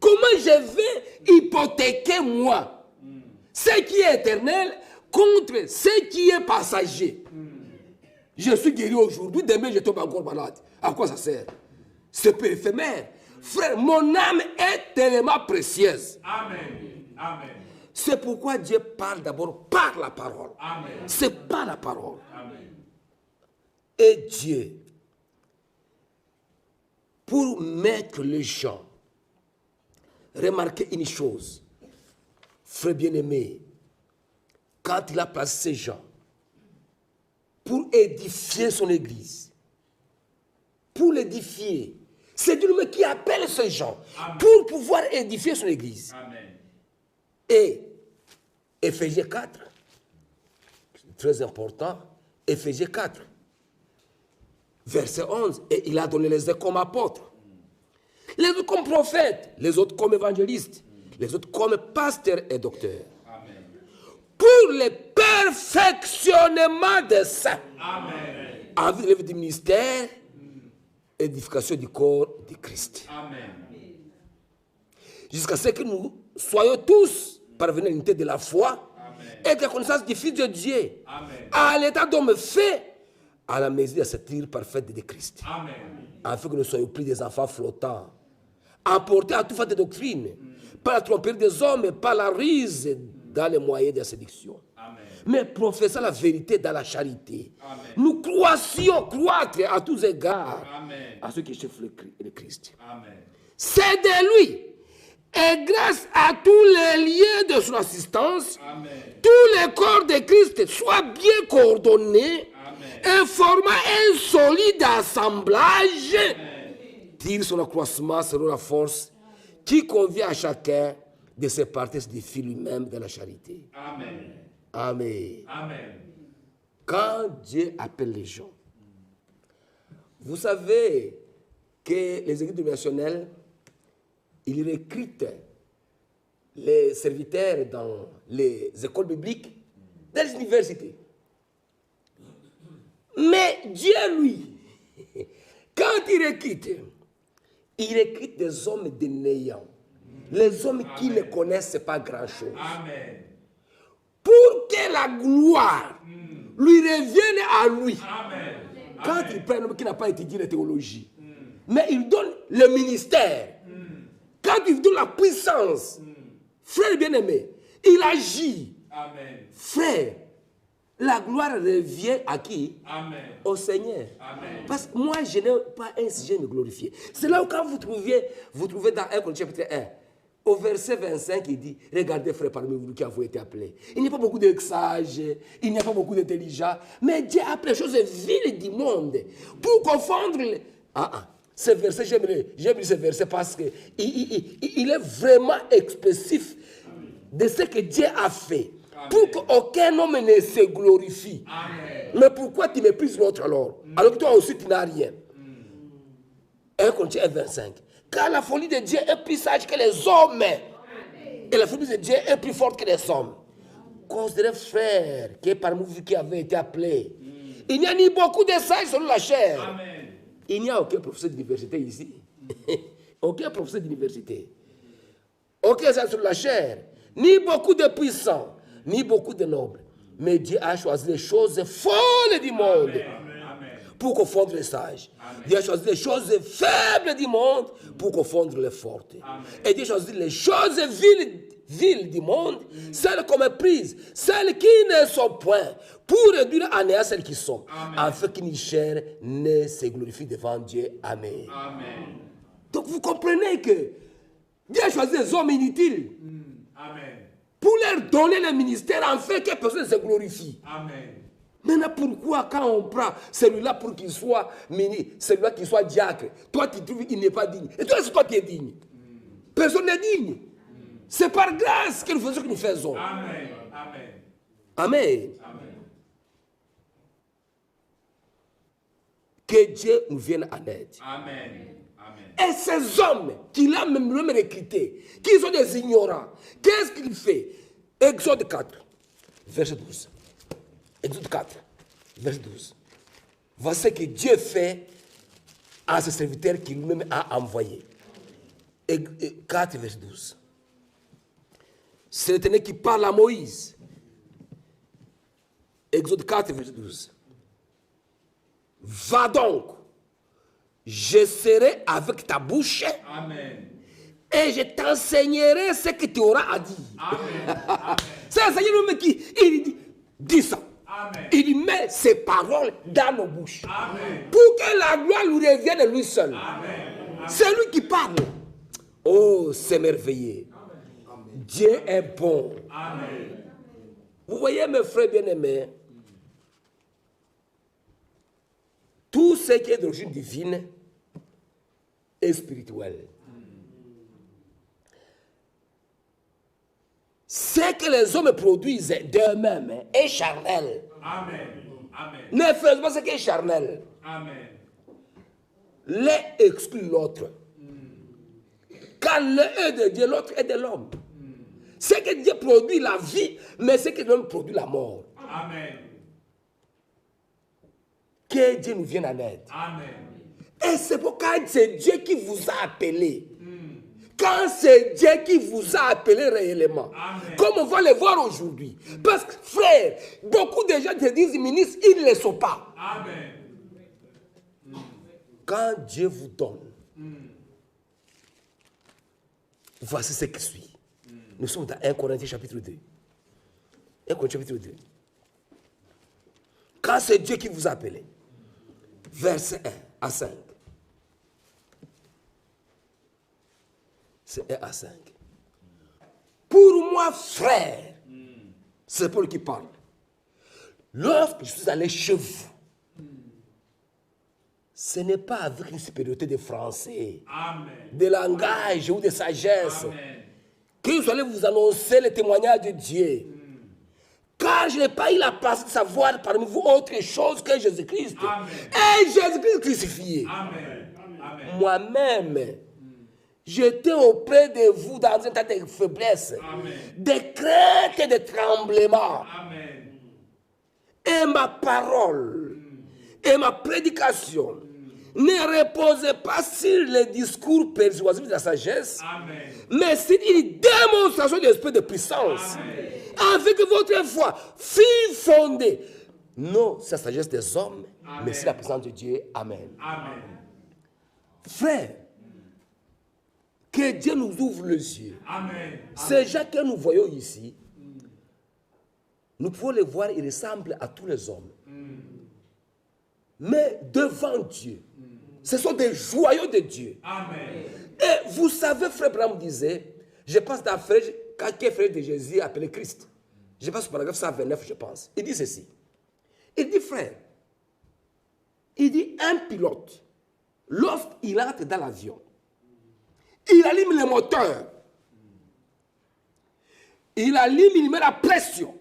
Comment je vais hypothéquer moi ce qui est éternel contre ce qui est passager? Je suis guéri aujourd'hui, demain je tombe encore malade. À quoi ça sert? C'est peu éphémère. Frère, mon âme est tellement précieuse. Amen. Amen. C'est pourquoi Dieu parle d'abord par la parole. Amen. C'est par la parole. Amen. Et Dieu, pour mettre les gens, remarquez une chose, frère bien-aimé, quand il a placé ces gens pour édifier son église, pour l'édifier, c'est Dieu qui appelle ces gens pour pouvoir édifier son église. Amen. Et Éphésiens 4, très important, Éphésiens 4, verset 11, et il a donné les uns comme apôtres, les autres comme prophètes, les autres comme évangélistes, les autres comme pasteurs et docteurs. Amen. Pour le perfectionnement des saints, Amen. en vue de l'œuvre du ministère, édification du corps de Christ. Amen. Jusqu'à ce que nous soyons tous parvenus à l'unité de la foi et de la connaissance du Fils de Dieu, Amen. à l'état d'homme fait, à la mesure de la stature parfaite de Christ, Amen. afin que nous soyons plus des enfants flottants, emportés à toute faute de doctrine, par la tromperie des hommes et par la ruse dans les moyens de la séduction. Amen. Mais professant la vérité dans la charité, Amen. nous croître à tous égards Amen. à ceux qui cherchent le Christ. Amen. C'est de lui, et grâce à tous les liens de son assistance, Amen. tous les corps de Christ soient bien coordonnés Amen. et formant un solide assemblage, tire son accroissement selon la force qui convient à chacun de ses parties s'édifie lui-même dans la charité. Amen. Amen. Amen. Quand Dieu appelle les gens, vous savez que les églises dénominationnelles, ils recrutent les serviteurs dans les écoles bibliques, dans les universités. Mais Dieu, lui, quand il recrute des hommes de néant, les hommes qui ne connaissent pas grand-chose, Amen. pour que la gloire lui revienne à lui. Amen. Quand il prend un homme qui n'a pas étudié la théologie, mais il donne le ministère, quand il donne la puissance, frère bien-aimé, il agit. Amen. Frère, la gloire revient à qui? Amen. Au Seigneur. Amen. Parce que moi, je n'ai pas un sujet de me glorifier. C'est là où quand vous trouvez dans 1 Corinthiens chapitre 1, au verset 25, il dit, regardez frère parmi vous qui avez été appelés. Il n'y a pas beaucoup de sages, il n'y a pas beaucoup d'intelligents, mais Dieu a appelé les choses viles du monde pour confondre les... Ce verset, j'aime ce verset parce qu'il est vraiment expressif de ce que Dieu a fait. Amen. Pour qu'aucun homme ne se glorifie. Amen. Mais pourquoi tu méprises l'autre alors? Alors que toi aussi tu n'as rien. 1 Corinthiens 25. Car la folie de Dieu est plus sage que les hommes. Amen. Et la folie de Dieu est plus forte que les hommes. Considérez frère qui est parmi vous qui avez été appelé. Il n'y a ni beaucoup de sages selon la chair. Amen. Il n'y a aucun professeur d'université ici. Aucun professeur d'université. Aucun sage sur la chair. Ni beaucoup de puissants, ni beaucoup de nobles. Mais Dieu a choisi les choses folles du monde. Amen. pour confondre les sages. Dieu a choisi les choses faibles du monde pour confondre les fortes. Et Dieu a choisi les choses viles du monde, celles qu'on méprise, celles qui ne sont point, pour réduire à néant celles qui sont, afin qu'une chair ne se glorifie devant Dieu. Amen. Donc vous comprenez que Dieu a choisi des hommes inutiles pour leur donner le ministère afin que personne ne se glorifie. Maintenant, pourquoi quand on prend celui-là pour qu'il soit celui-là qui soit diacre, toi tu trouves qu'il n'est pas digne. Et toi, c'est toi qui es digne. Personne n'est digne. C'est par grâce que nous faisons ce que nous faisons. Amen. Amen. Que Dieu nous vienne en aide. Et ces hommes qu'il a même recrutés, qui sont des ignorants, qu'est-ce qu'il fait? Exode 4, verset 12. Exode 4, verset 12. Voici ce que Dieu fait à ses serviteurs qu'il lui-même a envoyés. 4, verset 12. C'est l'Éternel qui parle à Moïse. Exode 4, verset 12. Va donc, je serai avec ta bouche. Et je t'enseignerai ce que tu auras à dire. C'est le Seigneur lui-même qui il dit ça. Il met ses paroles dans nos bouches. Pour que la gloire lui revienne de lui seul. C'est lui qui parle. Oh, c'est merveilleux. Dieu est bon. Vous voyez, mes frères bien-aimés, tout ce qui est d'origine divine est spirituel. Ce que les hommes produisent d'eux-mêmes est charnel. Ne faisons pas ce qui est charnel. L'un exclut l'autre. Car l'un est de Dieu, l'autre est de l'homme. C'est que Dieu produit la vie, mais c'est que l'homme produit la mort. Que Dieu nous vienne en aide. Et c'est pourquoi c'est Dieu qui vous a appelé. Quand c'est Dieu qui vous a appelé réellement. Comme on va le voir aujourd'hui. Parce que, frère, beaucoup de gens te disent ministres, ils ne le sont pas. Quand Dieu vous donne, voici ce qui suit. Nous sommes dans 1 Corinthiens chapitre 2. 1 Corinthiens chapitre 2. Quand c'est Dieu qui vous a appelé, verset 1 à 5. C'est 1 à 5. Pour moi, frère, c'est Paul qui parle. Lorsque je suis allé chez vous, ce n'est pas avec une supériorité de français, de langage ou de sagesse, que je allais vous annoncer le témoignage de Dieu. Car je n'ai pas eu la place de savoir parmi vous autre chose que Jésus-Christ. Et Jésus-Christ crucifié. Moi-même, j'étais auprès de vous dans un état de faiblesse, de crainte et de tremblement. Et ma parole et ma prédication ne reposait pas sur le discours persuasif de la sagesse, mais sur une démonstration de l'esprit de puissance, afin que votre foi fût fondée, non sur la sagesse des hommes, mais sur la puissance de Dieu. Amen. Frère, que Dieu nous ouvre les yeux. Ces gens que nous voyons ici, nous pouvons les voir, ils ressemblent à tous les hommes. Mais devant Dieu, ce sont des joyaux de Dieu. Et vous savez, frère Branham disait, je pense dans frère, quand un frère de Jésus appelé Christ, je pense au paragraphe 129, je pense, il dit ceci. Il dit, frère, il dit, un pilote, lorsqu'il entre dans l'avion, il allume le moteur, il met la pression,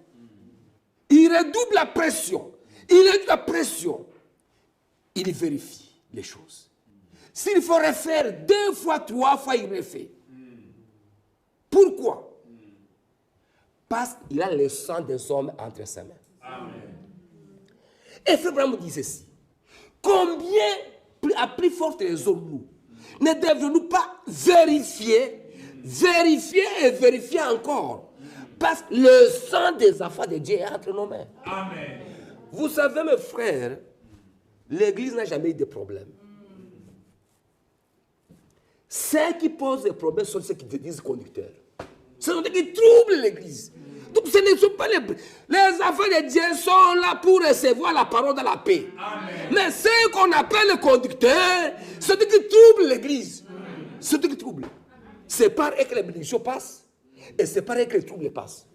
il redouble la pression, il vérifie les choses. S'il faut refaire 2 fois, 3 fois, il refait. Pourquoi? Parce qu'il a le sang des hommes entre ses mains. Et Frère Branham dit ceci. Combien, à plus forte raison, nous, ne devrions-nous pas vérifier et vérifier encore? Parce que le sang des enfants de Dieu est entre nos mains. Vous savez, mes frères, L'église n'a jamais eu de problème. Ceux qui posent des problèmes sont ceux qui te disent conducteurs. Ce sont ceux qui troublent l'église. Donc ce ne sont pas les enfants de Dieu sont là pour recevoir la parole de la paix. Amen. Mais ceux qu'on appelle les conducteurs, ceux qui troublent l'église. Ceux qui troublent. C'est par eux que les bénédictions passent et c'est par eux que les troubles passent.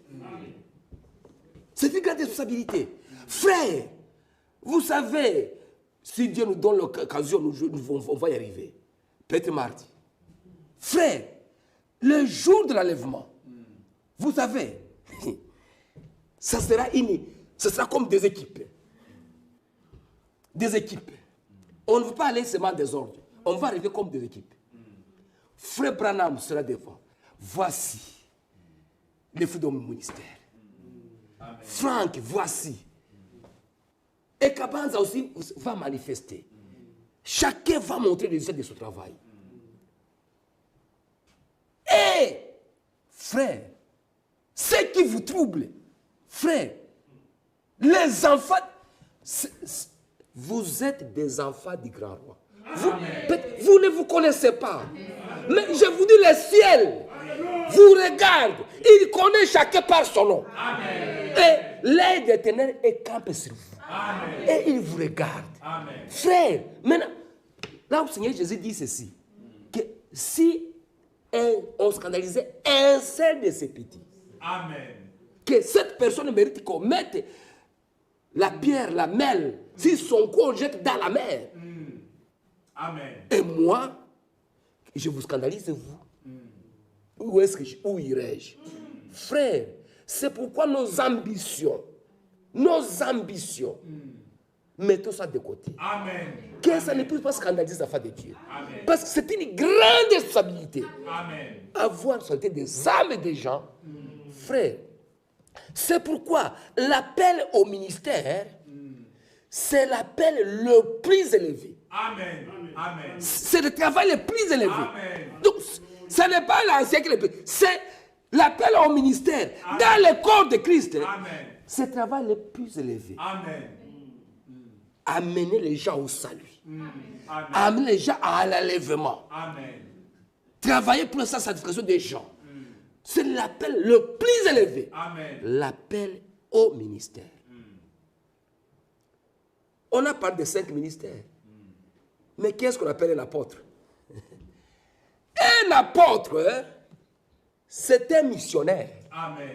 C'est une grande responsabilité. Frère, vous savez, si Dieu nous donne l'occasion, on va y arriver. Peut-être mardi. Frère, le jour de l'enlèvement, vous savez, ce sera comme des équipes. Des équipes. On ne veut pas aller seulement en désordre. On va arriver comme des équipes. Frère Branham sera devant. Voici les fruits de mon ministère. Amen. Franck, voici. Et Kabanza aussi va manifester. Chacun va montrer les résultats de son travail. Et, frère, ce qui vous trouble, frère, les enfants, vous êtes des enfants du grand roi. Vous ne vous connaissez pas. Mais je vous dis, le ciel vous regarde. Il connaît chacun par son nom. Amen. Et l'aide éternelle est campée sur vous. Amen. Et il vous regarde. Amen. Frère, maintenant, là où le Seigneur Jésus dit ceci, que si on scandalisait un seul de ces petits, Amen. que cette personne mérite qu'on mette la pierre, la mêle, si son corps jette dans la mer. Amen. Et moi, je vous scandalise, vous. Où irai-je? Frère, c'est pourquoi nos ambitions, mettons ça de côté. Amen. Que ça ne puisse pas scandaliser la foi de Dieu. Amen. Parce que c'est une grande responsabilité. Amen. Avoir la santé des âmes et des gens. Frère, c'est pourquoi l'appel au ministère, c'est l'appel le plus élevé. Amen. Amen. C'est le travail le plus élevé. Amen. Donc, ce n'est pas l'ancien qui est le plus. C'est l'appel au ministère. Dans le corps de Christ, Amen. c'est le travail le plus élevé. Amen. Amener les gens au salut. Amen. Amener les gens à l'enlèvement. Amen. Travailler pour la sanctification des gens. C'est l'appel le plus élevé. Amen. L'appel au ministère. On a parlé de 5 ministères. Mais qu'est-ce qu'on appelle un apôtre? Un apôtre, hein, c'est un missionnaire. Amen.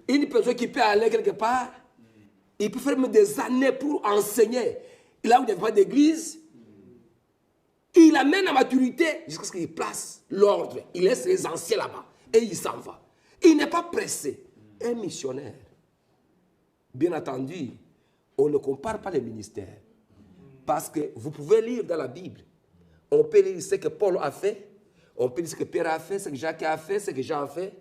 Une personne qui peut aller quelque part, il peut faire même des années pour enseigner. Là où il n'y a pas d'église, il amène à maturité jusqu'à ce qu'il place l'ordre. Il laisse les anciens là-bas et il s'en va. Il n'est pas pressé. Un missionnaire. Bien entendu, on ne compare pas les ministères. Parce que vous pouvez lire dans la Bible. On peut lire ce que Paul a fait. On peut lire ce que Pierre a fait, ce que Jacques a fait, ce que Jean a fait.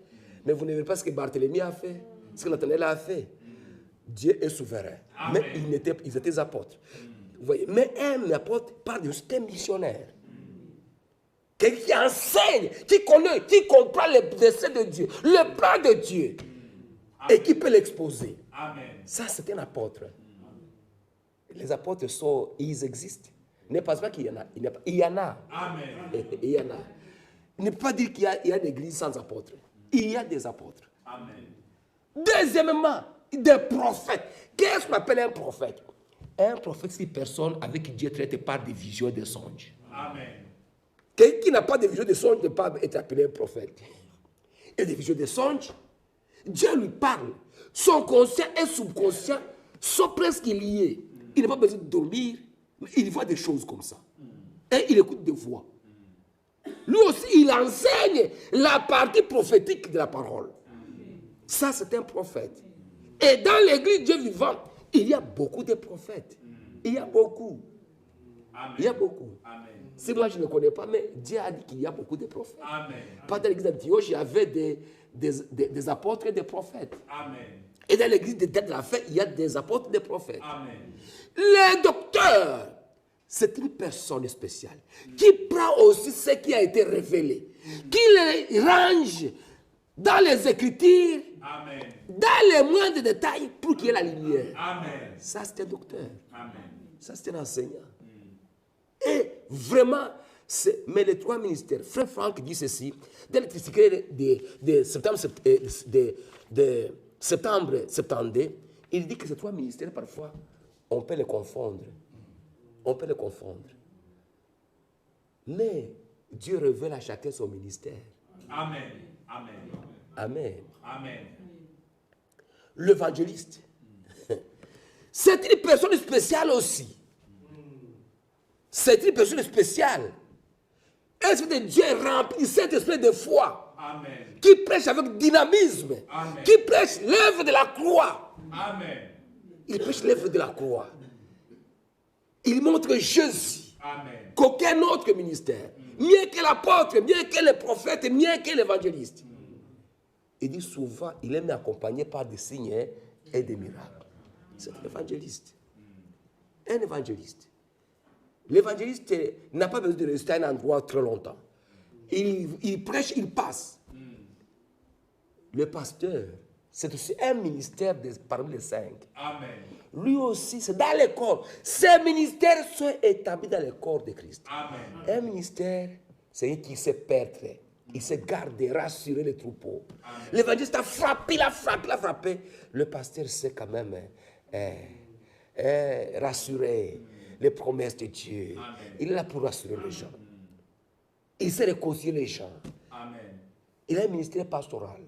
Mais vous ne verrez pas ce que Barthélemy a fait, ce que Nathanaël a fait. Dieu est souverain. Amen. Mais ils étaient apôtres. Vous voyez, mais un apôtre parle de un missionnaire. Quelqu'un qui enseigne, qui connaît, qui comprend les desseins de Dieu, le plan de Dieu. Et qui peut l'exposer. Amen. Ça, c'est un apôtre. Les apôtres ils existent. Ne pense pas qu'il y en a. Il y en a. Amen. Il y en a. Ne peut pas dire qu'il y a une église sans apôtres. Il y a des apôtres. Amen. Deuxièmement, des prophètes. Qu'est-ce qu'on appelle un prophète? Un prophète, c'est une personne avec qui Dieu traite par des visions et des songes. Amen. Quelqu'un qui n'a pas de visions et de songes ne peut pas être appelé un prophète. Et des visions et des songes, Dieu lui parle. Son conscient et subconscient sont presque liés. Il n'a pas besoin de dormir, mais il voit des choses comme ça. Et il écoute des voix. Lui aussi, il enseigne la partie prophétique de la parole. Ça, c'est un prophète. Et dans l'église Dieu vivant, il y a beaucoup de prophètes. Il y a beaucoup. Amen. Il y a beaucoup. Amen. Si moi je ne connais pas, mais Dieu a dit qu'il y a beaucoup de prophètes. Amen. Pas dans l'église d'Antioche, il y avait des apôtres et des prophètes. Amen. Et dans l'église des têtes de la fête, il y a des apôtres et des prophètes. Amen. Le docteur, c'est une personne spéciale qui prend aussi ce qui a été révélé, qui le range dans les Écritures, Amen. dans les moindres détails pour qu'il y ait la lumière. Amen. Ça, c'est un docteur. Amen. Ça, c'est un enseignant. Et vraiment, mais les trois ministères, Frère Franck dit ceci, dès le cycle de septembre 72, il dit que ces trois ministères, parfois, on peut les confondre. On peut les confondre. Mais Dieu révèle à chacun son ministère. Amen. Amen. Amen. Amen. L'évangéliste, c'est une personne spéciale aussi. C'est une personne spéciale. L'Esprit de Dieu est rempli de cet esprit de foi. Amen. Qui prêche avec dynamisme. Amen. Qui prêche l'œuvre de la croix. Amen. Il prêche l'œuvre de la croix. Il montre Jésus. Amen. Qu'aucun autre ministère, mieux que l'apôtre, mieux que le prophète, mieux que l'évangéliste. Il dit souvent, il est accompagné par des signes et des miracles. C'est un évangéliste. Un évangéliste. L'évangéliste n'a pas besoin de rester à un endroit très longtemps. Il prêche, il passe. Le pasteur, c'est aussi un ministère parmi les 5. Amen. Lui aussi, c'est dans les corps. Ces ministères sont établis dans le corps de Christ. Amen. Un ministère, c'est un qui sait perdre. Il sait garder, rassurer les troupeaux. L'évangéliste a frappé, il a frappé. Le pasteur sait quand même rassurer les promesses de Dieu. Amen. Il est là pour rassurer les gens. Il sait réconcilier les gens. Amen. Il a un ministère pastoral.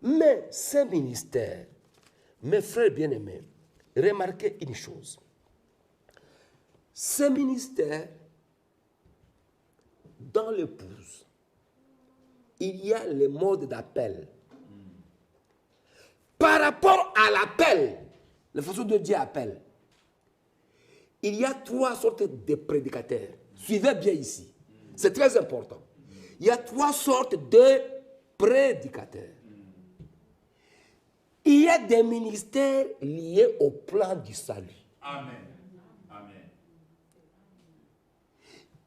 Mais ce ministère, mes frères bien-aimés, remarquez une chose. Ce ministère, dans l'épouse, il y a le mode d'appel. Par rapport à l'appel, la façon dont Dieu appelle, il y a 3 sortes de prédicateurs. Suivez bien ici. C'est très important. Il y a 3 sortes de prédicateurs. Il y a des ministères liés au plan du salut. Amen. Amen.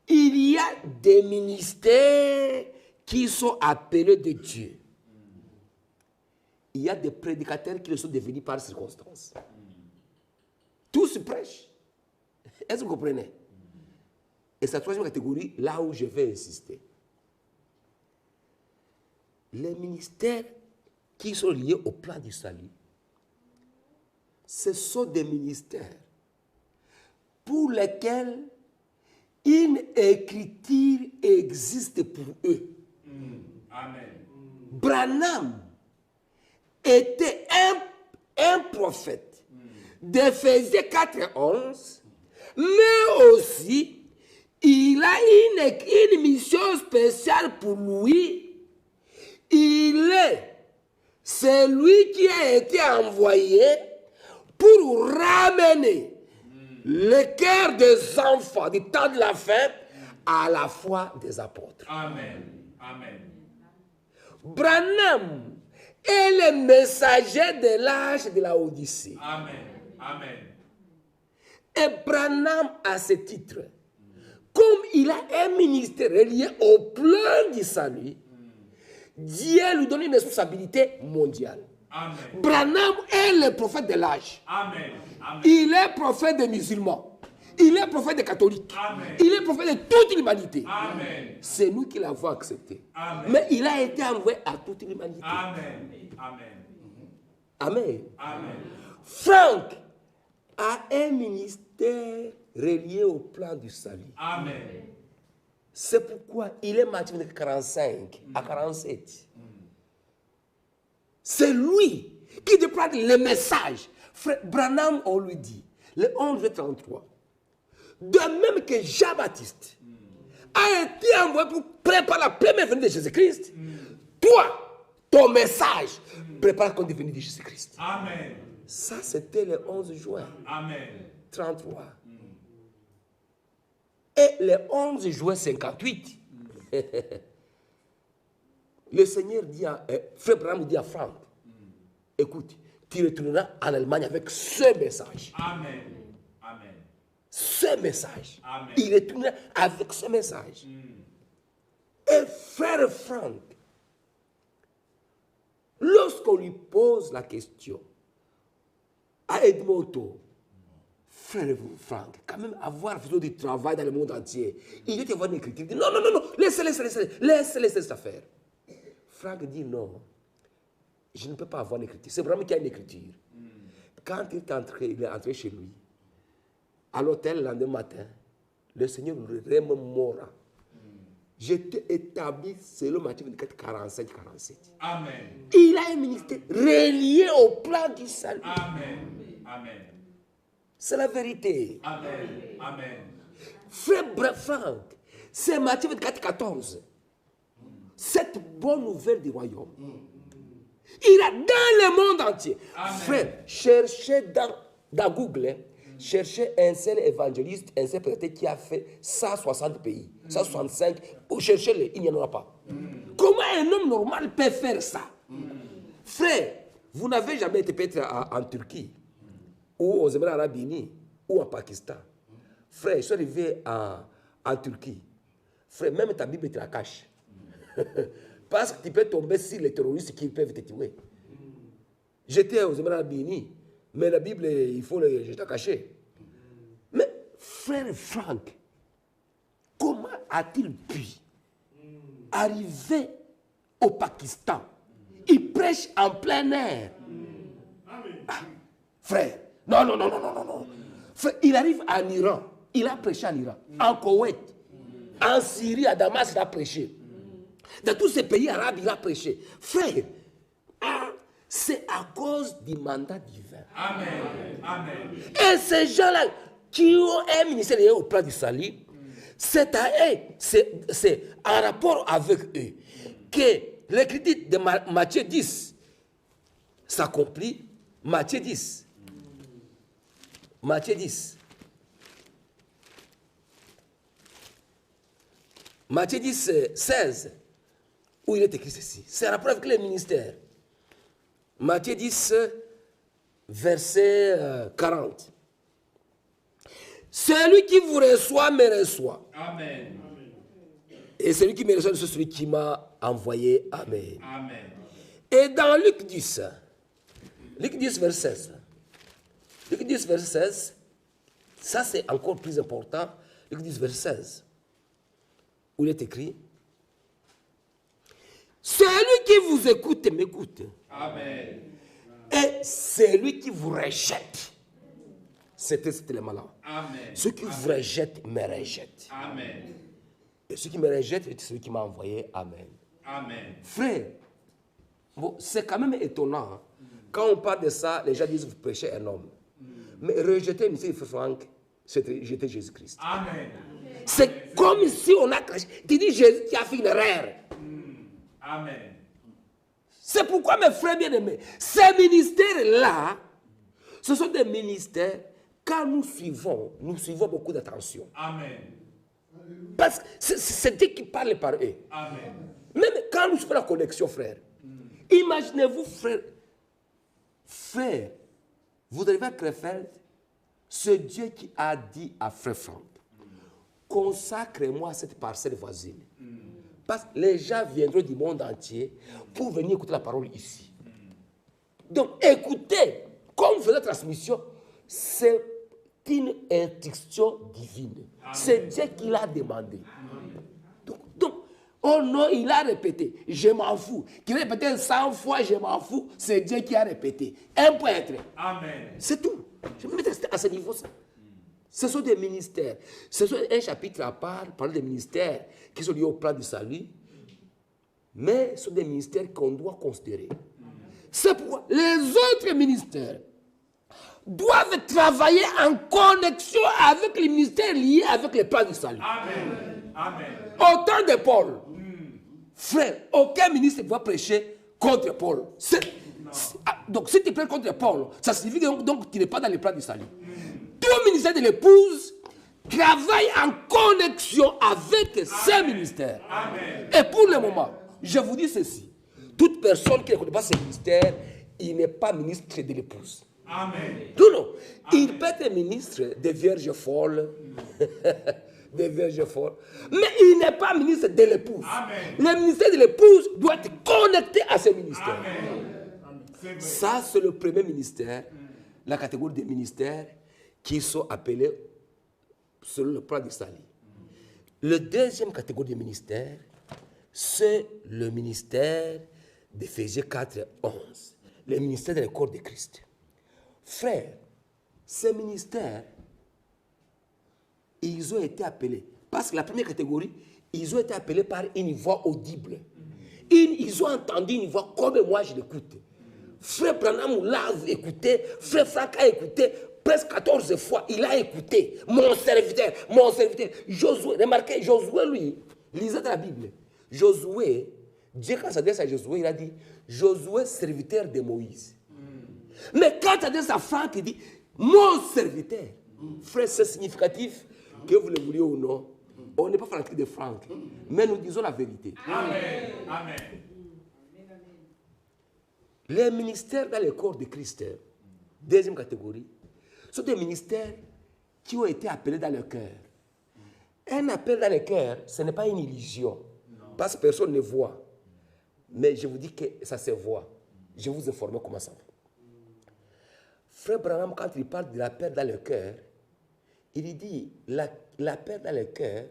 Il y a des ministères qui sont appelés de Dieu. Il y a des prédicateurs qui le sont devenus par circonstance. Tous prêchent. Est-ce que vous comprenez? Et c'est la 3e catégorie, là où je vais insister. Les ministères qui sont liés au plan du salut, ce sont des ministères pour lesquels une écriture existe pour eux. Amen. Branham était un prophète d'Éphésiens 4:11, mais aussi il a une mission spéciale pour lui. Il est celui qui a été envoyé pour ramener le cœur des enfants du temps de la fin à la foi des apôtres. Amen. Amen. Branham est le messager de l'âge de la Odyssée. Amen. Amen. Et Branham, à ce titre, comme il a un ministère lié au plan du salut, Dieu lui donne une responsabilité mondiale. Amen. Branham est le prophète de l'âge. Amen. Amen. Il est prophète des musulmans. Il est prophète des catholiques. Amen. Il est prophète de toute l'humanité. Amen. C'est nous qui l'avons accepté. Amen. Mais il a été envoyé à toute l'humanité. Amen. Amen. Amen. Amen. Franck a un ministère relié au plan du salut. Amen. C'est pourquoi il est martyr de 45 à 47. C'est lui qui te prend le message. Frère Branham, on lui dit, le 11-33, de même que Jean-Baptiste a été envoyé pour préparer la première venue de Jésus-Christ, toi, ton message, prépare la venue de Jésus-Christ. Amen. Ça, c'était le 11 juin Amen. 33. Et le 11 juin 58, le Seigneur dit à Frère Branham dit à Franck, écoute, tu retourneras en Allemagne avec ce message. Amen. Amen. Ce message. Amen. Il retournera avec ce message. Et Frère Franck, lorsqu'on lui pose la question à Edmonton, Frère Franck, quand même avoir fait du travail dans le monde entier. Il veut te voir une écriture. Il dit non, non, non, non, laissez ça faire. Franck dit non, je ne peux pas avoir une écriture. C'est vraiment qu'il y a une écriture. Quand il est entré chez lui, à l'hôtel le lendemain matin, le Seigneur nous remémora. J'étais établi selon Matthieu 24, 45, 47. Amen. Il a un ministère relié au plan du salut. Amen. Amen. C'est la vérité. Amen. Amen. Frère Franck, c'est Matthieu 24, 14. Cette bonne nouvelle du royaume. Il a dans le monde entier. Amen. Frère, cherchez dans Google, cherchez un seul évangéliste, un seul prêtre qui a fait 160 pays, 165, ou cherchez-le, il n'y en aura pas. Comment un homme normal peut faire ça? Frère, vous n'avez jamais été peut-être en Turquie, ou aux Émirats Arabes Unis, ou en Pakistan. Frère, je suis arrivé en Turquie. Frère, même ta Bible te la cache. Parce que tu peux tomber sur les terroristes qui peuvent te tuer. J'étais aux Émirats Arabes Unis, mais la Bible, il faut je t'ai caché. Mais frère Franck, comment a-t-il pu arriver au Pakistan? Il prêche en plein air. Ah, frère, non, non, non, non, non, non. Frère, il arrive en Iran. Il a prêché en Iran, en Koweït, en Syrie, à Damas, il a prêché. Dans tous ces pays arabes, il a prêché. Frère, c'est à cause du mandat divin. Amen. Amen. Et ces gens-là qui ont un ministère au plan du salut, c'est à eux, c'est en rapport avec eux que l'écriture de Matthieu 10 s'accomplit. Matthieu 10. Matthieu 10. Matthieu 10, 16, où il est écrit ceci. C'est en rapport avec les ministères. Matthieu 10, verset 40. Celui qui vous reçoit me reçoit. Amen. Et celui qui me reçoit, c'est celui qui m'a envoyé. Amen. Amen. Et dans Luc 10, verset 16. Luc 10, verset 16, ça c'est encore plus important. Luc 10, verset 16, où il est écrit, celui qui vous écoute m'écoute. Amen. Et celui qui vous rejette, c'était cet élément-là. Amen. Ceux qui vous rejettent me rejettent. Amen. Et ceux qui me rejettent, c'est celui qui m'a envoyé. Amen. Amen. Frère, bon, c'est quand même étonnant. Hein. Quand on parle de ça, les gens disent vous prêchez un homme. Mais rejeter, M. Franck, c'est rejeter Jésus-Christ. Amen. C'est comme si on a craché. Tu dis Jésus qui a fait une erreur. Amen. C'est pourquoi, mes frères bien-aimés, ces ministères-là, ce sont des ministères, quand nous suivons beaucoup d'attention. Amen. Parce que c'est Dieu qui parle par eux. Amen. Même quand nous faisons la connexion, frère, imaginez-vous, frère, vous devez être Krefeld, ce Dieu qui a dit à frère Franck, consacre-moi cette parcelle voisine. Parce que les gens viendront du monde entier pour venir écouter la parole ici. Donc, écoutez, comme vous faites la transmission, c'est une instruction divine. C'est Dieu qui l'a demandé. Donc, oh non, il a répété, je m'en fous. Qu'il ait répété 100 fois, je m'en fous, c'est Dieu qui a répété. Un point être. Amen. C'est tout. Je me mets à ce niveau-là. Ce sont des ministères. Ce sont un chapitre à part, parler des ministères qui sont liés au plan du salut. Mais ce sont des ministères qu'on doit considérer. C'est pourquoi les autres ministères doivent travailler en connexion avec les ministères liés avec le plan du salut. Amen. Amen. Au temps de Paul, frère, aucun ministre ne va prêcher contre Paul. Donc si tu prêches contre Paul, ça signifie que donc, tu n'es pas dans le plan du salut. Tout ministère de l'épouse travaille en connexion avec ces ministères. Amen. Et pour le moment, je vous dis ceci. Toute personne qui ne connaît pas ces ministères, il n'est pas ministre de l'épouse. Amen. Non, non. Il peut être ministre des vierges folles. Des vierges folles. Mais il n'est pas ministre de l'épouse. Amen. Le ministère de l'épouse doit être connecté à ce ministère. Amen. C'est vrai. Ça, c'est le premier ministère, la catégorie des ministères qui sont appelés selon le plan de salut. La deuxième catégorie de ministère, c'est le ministère d'Éphésiens 4, 11. Le ministère de corps de Christ. Frères, ces ministères, ils ont été appelés. Parce que la première catégorie, ils ont été appelés par une voix audible. Ils ont entendu une voix comme moi je l'écoute. Frère Branham l'a écouté, frère Franck a écouté presque 14 fois. Il a écouté. Mon serviteur. Josué, remarquez, Josué, lui, lisez dans la Bible. Josué, Dieu, quand s'adresse à Josué, il a dit Josué, serviteur de Moïse. Mais quand il s'adresse à Franck, il dit mon serviteur. Frère, c'est significatif, que vous le vouliez ou non. On n'est pas fanatique de Franck, mais nous disons la vérité. Amen. Amen. Les ministères dans le corps de Christ, deuxième catégorie, sont des ministères qui ont été appelés dans le cœur. Un appel dans le cœur, ce n'est pas une illusion, parce que personne ne voit. Mais je vous dis que ça se voit. Je vais vous informer comment ça va. Frère Branham, quand il parle de l'appel dans le cœur, il dit l'appel dans le cœur,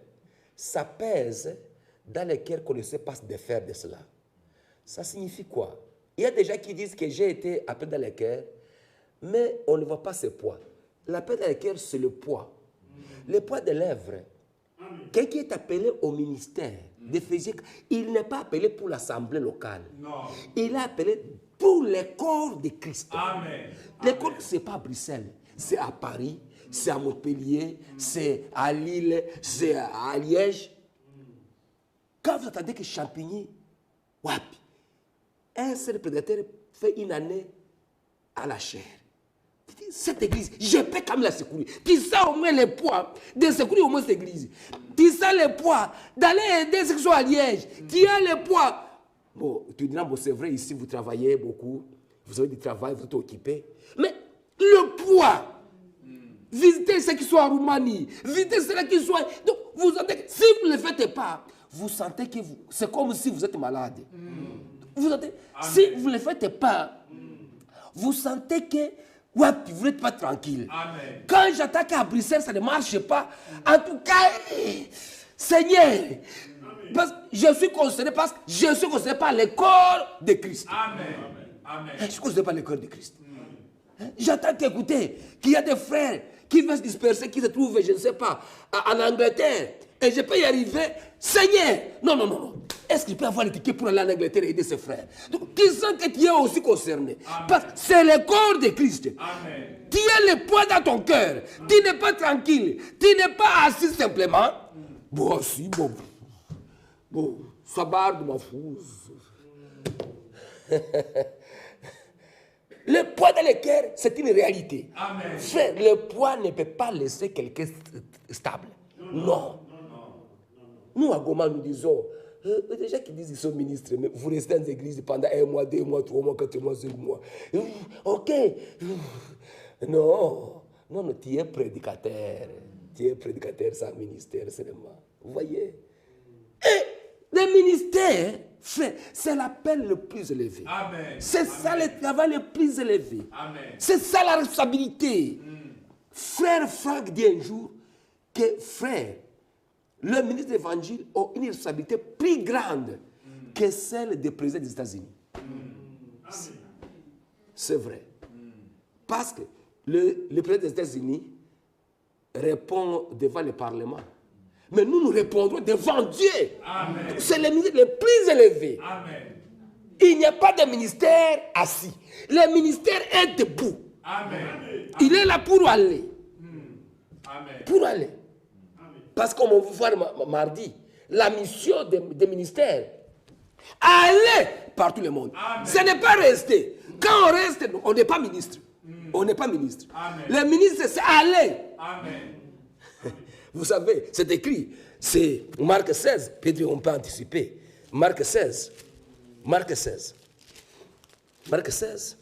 ça pèse dans le cœur qu'on ne sait pas de faire de cela. Ça signifie quoi? Il y a des gens qui disent que j'ai été appelé dans le cœur, mais on ne voit pas ce poids. L'appel dans le cœur, c'est le poids. Le poids des lèvres. Quelqu'un est appelé au ministère d'Éphésiens, il n'est pas appelé pour l'assemblée locale. Non. Il est appelé pour le corps de Christ. Amen. Le corps, ce n'est pas à Bruxelles, c'est à Paris, c'est à Montpellier, c'est à Lille, c'est à Liège. Quand vous attendez que Champigny, wapi, un seul prédateur fait une année à la chair. Cette église, je peux quand même la secourir. Tu sais au moins le poids de secourir au moins cette église. Tu sais le poids d'aller aider ceux qui sont à Liège. Tu as le poids. Bon, tu diras, bon, c'est vrai, ici vous travaillez beaucoup, vous avez du travail, vous êtes occupé. Mais le poids, visitez ceux qui sont en Roumanie, visitez ceux qui sont. Donc, vous sentez, si vous ne le faites pas, vous sentez que c'est comme si vous êtes malade. Vous sentez, si vous ne le faites pas, vous sentez que ouais, vous n'êtes pas tranquille. Amen. Quand j'attaque à Bruxelles, ça ne marche pas. En tout cas, Seigneur, parce que je suis concerné par le corps de Christ. Amen. Amen. Je suis concerné par le corps de Christ. J'attends qu'écouter qu'il y a des frères qui veulent se disperser, qui se trouvent, je ne sais pas, en Angleterre. Et je peux y arriver. Seigneur, non. Est-ce qu'il peut avoir le ticket pour aller en Angleterre et aider ses frères? Donc, tu sens que tu es aussi concerné. Amen. Parce que c'est le corps de Christ. Amen. Tu as le poids dans ton cœur. Tu n'es pas tranquille. Tu n'es pas assis simplement. Bon, si, bon. Bon, ça barre de ma fousse. Le poids dans le cœur, c'est une réalité. Amen. Frère, le poids ne peut pas laisser quelqu'un stable. Non. Nous, à Goma, nous disons, les gens qui disent qu'ils sont ministres, mais vous restez dans les églises pendant 1 mois, 2 mois, 3 mois, 4 mois, 5 mois. Ok. Non, tu es prédicateur. Tu es prédicateur sans ministère seulement. Vous voyez? Et le ministère, frère, c'est l'appel le plus élevé. Amen. C'est ça le travail le plus élevé. Amen. C'est ça la responsabilité. Frère Franck dit un jour que, frère, le ministre de l'Évangile a une responsabilité plus grande que celle des présidents des États-Unis. C'est vrai. Parce que le président des États-Unis répond devant le Parlement. Mais nous répondrons devant Dieu. Amen. C'est le ministre le plus élevé. Amen. Il n'y a pas de ministère assis. Le ministère est debout. Amen. Il est là pour aller. Amen. Pour aller. Parce qu'on va voir mardi, la mission des ministères, aller par tout le monde. Amen. Ce n'est pas rester. Quand on reste, on n'est pas ministre. On n'est pas ministre. Amen. Le ministre, c'est aller. Amen. Vous savez, c'est écrit. C'est Marc 16. Peut-être on peut anticiper. Marc 16. Marc 16. Marc 16.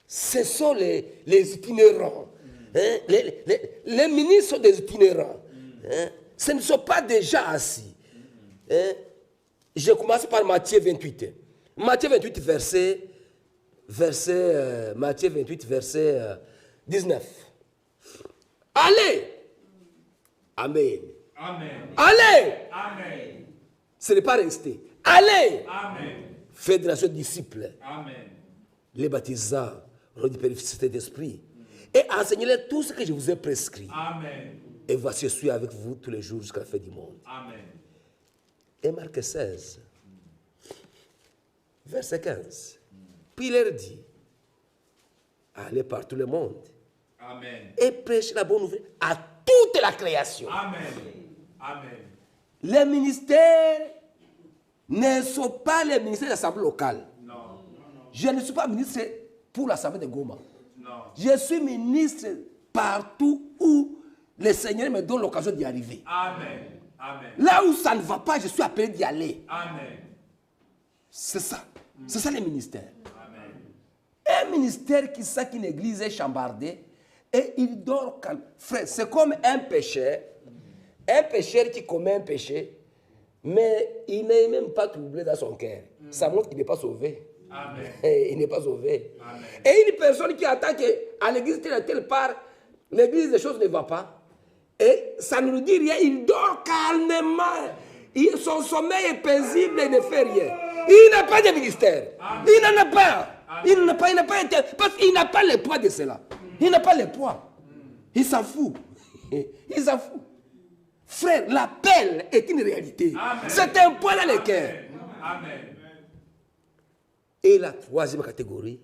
Ce sont les itinérants. Hein? Les ministres sont des itinérants. Hein? Ce ne sont pas des gens assis. Hein? Je commence par Matthieu 28. Matthieu 28, Matthieu 28, verset 19. Allez. Amen. Amen. Allez. Amen. Ce n'est pas rester. Allez. Amen. Faites de la suite disciples. Amen. Les baptisants au nom du Père et du Saint-Esprit. Et enseignez-les tout ce que je vous ai prescrit. Amen. Et voici, je suis avec vous tous les jours jusqu'à la fin du monde. Amen. Et Marc 16, verset 15. Puis il leur dit, allez par tout le monde Amen. et prêchez la bonne nouvelle à toute la création. Amen. Amen. Les ministères ne sont pas les ministères de l'Assemblée locale. Non. Je ne suis pas ministre pour l'Assemblée de Goma. Non. Je suis ministre partout où le Seigneur me donne l'occasion d'y arriver. Amen. Amen. Là où ça ne va pas, je suis appelé d'y aller. Amen. C'est ça. C'est ça les ministères. Amen. Un ministère qui sait qu'une église est chambardée et il dort calme. Frère, c'est comme un pécheur. Un pécheur qui commet un péché, mais il n'est même pas troublé dans son cœur. Ça montre qu'il n'est pas sauvé. Amen. Il n'est pas sauvé. Amen. Et une personne qui attend qu'à l'église telle part, l'église, les choses ne vont pas. Et ça ne nous dit rien. Il dort calmement. Son sommeil est paisible et il ne fait rien. Il n'a pas de ministère. Amen. Il n'en a pas. Amen. Il n'a pas été. Parce qu'il n'a pas le poids de cela. Il n'a pas le poids. Il s'en fout. Il s'en fout. Frère, l'appel est une réalité. Amen. C'est un poids dans le cœur. Amen. Et la troisième catégorie,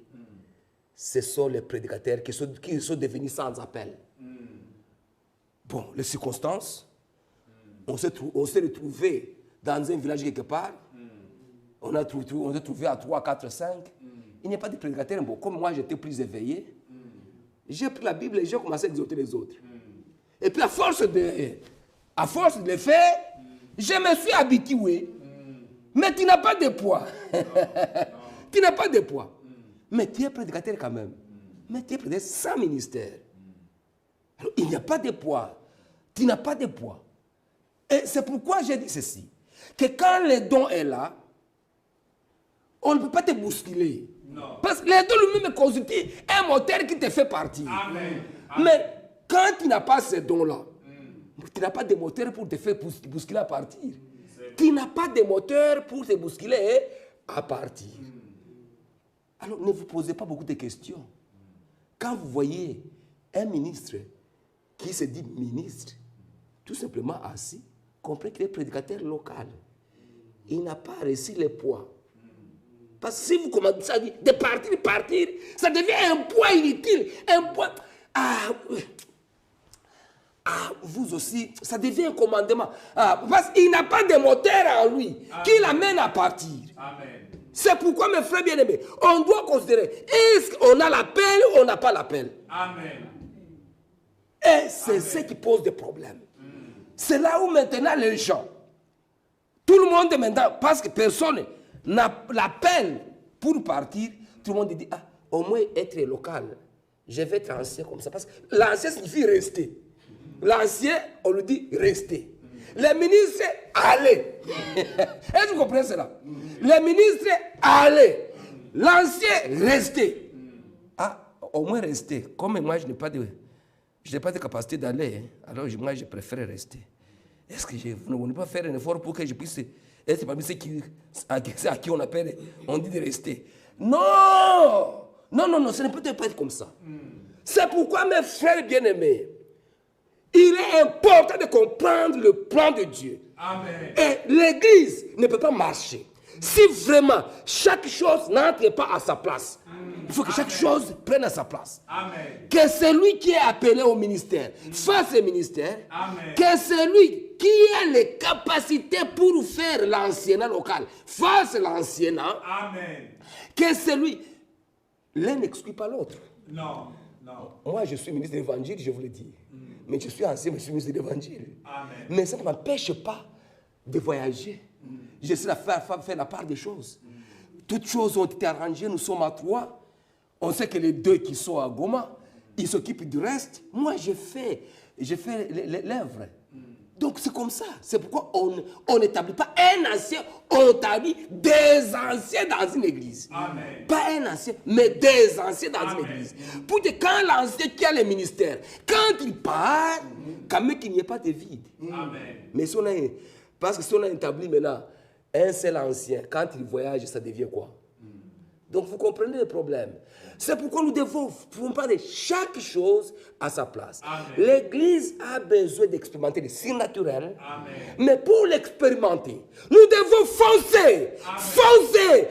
ce sont les prédicateurs qui sont devenus sans appel. Bon, les circonstances, on s'est retrouvé dans un village quelque part, on s'est trouvé à 3, 4, 5. Il n'y a pas de prédicateur. Bon, comme moi j'étais plus éveillé, j'ai pris la Bible et j'ai commencé à exhorter les autres. Et puis à force de le faire, je me suis habitué. Mais tu n'as pas de poids. Tu n'as pas de poids. Mais tu es prédicateur quand même. Mais tu es prédicateur sans ministère. Alors, il n'y a pas de poids. Tu n'as pas de poids. Et c'est pourquoi j'ai dit ceci. Que quand le don est là, on ne peut pas te bousculer. Non. Parce que le don lui-même constitue un moteur qui te fait partir. Amen. Mais quand tu n'as pas ce don-là, tu n'as pas de moteur pour te faire bousculer à partir. Tu n'as pas de moteur pour te bousculer à partir. Alors ne vous posez pas beaucoup de questions. Quand vous voyez un ministre qui se dit ministre, tout simplement assis, comprenez qu'il est prédicateur local. Il n'a pas reçu le poids. Parce que si vous commencez à dire de partir, ça devient un poids inutile. Un poids... vous aussi, ça devient un commandement. Parce qu'il n'a pas de moteur en lui qui l'amène à partir. Amen. C'est pourquoi, mes frères bien-aimés, on doit considérer, est-ce qu'on a l'appel ou on n'a pas l'appel? Amen. Et c'est ce qui pose des problèmes. C'est là où maintenant les gens, tout le monde maintenant, parce que personne n'a l'appel pour partir, tout le monde dit, au moins être local, je vais être ancien comme ça. Parce que l'ancien signifie rester. L'ancien, on lui dit rester. Les ministres, allez. Est-ce que vous comprenez cela? Les ministres, allez. L'ancien, rester. Au moins rester. Comme moi, je n'ai pas de capacité d'aller. Alors moi, je préfère rester. Est-ce que vous ne pouvez pas faire un effort pour que je puisse être parmi ceux à qui on appelle, on dit de rester? Non. Non, ça ne peut pas être comme ça. C'est pourquoi, mes frères bien-aimés, il est important de comprendre le plan de Dieu. Amen. Et l'Église ne peut pas marcher si vraiment chaque chose n'entre pas à sa place. Il faut que chaque chose prenne à sa place. Amen. Que celui qui est appelé au ministère fasse le ministère. Amen. Que celui qui a les capacités pour faire l'anciennat local fasse l'anciennat. Amen. Que celui... L'un n'exclut pas l'autre. Non. Moi, je suis ministre de l'évangile, je vous le dis. Mais je suis ancien, mais je suis ministre de l'évangile. Amen. Mais ça ne m'empêche pas de voyager. Je sais faire la part des choses. Toutes choses ont été arrangées, nous sommes à 3. On sait que les 2 qui sont à Goma, ils s'occupent du reste. Moi, je fais l'œuvre. Donc c'est comme ça. C'est pourquoi on n'établit pas un ancien, on établit des anciens dans une église. Amen. Pas un ancien, mais des anciens dans Amen. une église. Pour que quand l'ancien qui a le ministère, quand il part, quand même qu'il n'y ait pas de vide. Amen. Mais si on a, parce que si on a établi maintenant un seul ancien, quand il voyage, ça devient quoi? Donc vous comprenez le problème. C'est pourquoi nous devons parler chaque chose à sa place. L'Église a besoin d'expérimenter le surnaturel, mais pour l'expérimenter, nous devons foncer. Foncer.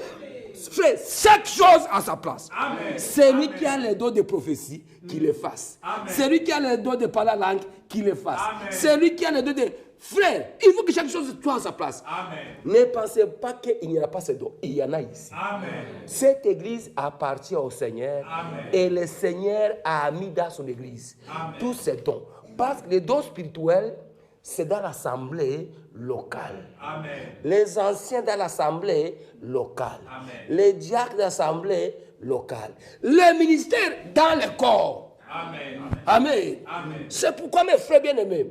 Frère, chaque chose à sa place. Celui qui a les dons de prophétie, qu'il le fasse. Celui qui a les dons de parler la langue, qu'il le fasse. Celui qui a les dons de... Frère, il faut que chaque chose soit à sa place. Amen. Ne pensez pas qu'il n'y a pas ces dons. Il y en a ici. Amen. Cette église appartient au Seigneur. Amen. Et le Seigneur a mis dans son église tous ces dons. Parce que les dons spirituels, c'est dans l'assemblée locale. Amen. Les anciens dans l'assemblée locale. Amen. Les diacres dans l'assemblée locale. Le ministère dans le corps. Amen. Amen. Amen. C'est pourquoi mes frères bien-aimés.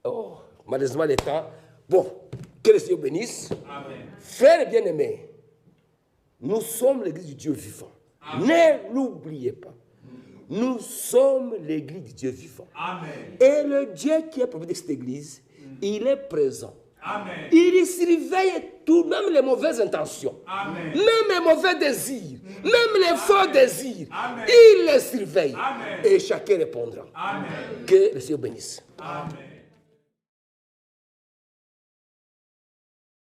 Oh, malheureusement le temps. Bon, que le Seigneur bénisse. Amen. Frères bien-aimés, nous sommes l'église du Dieu vivant. Ne l'oubliez pas. Nous sommes l'église du Dieu vivant. Amen. Et le Dieu qui est propriétaire de cette église, il est présent. Amen. Il surveille tout, même les mauvaises intentions, Amen. même les mauvais désirs, même les faux désirs. Amen. Il les surveille. Amen. Et chacun répondra. Amen. Que le Seigneur bénisse. Amen.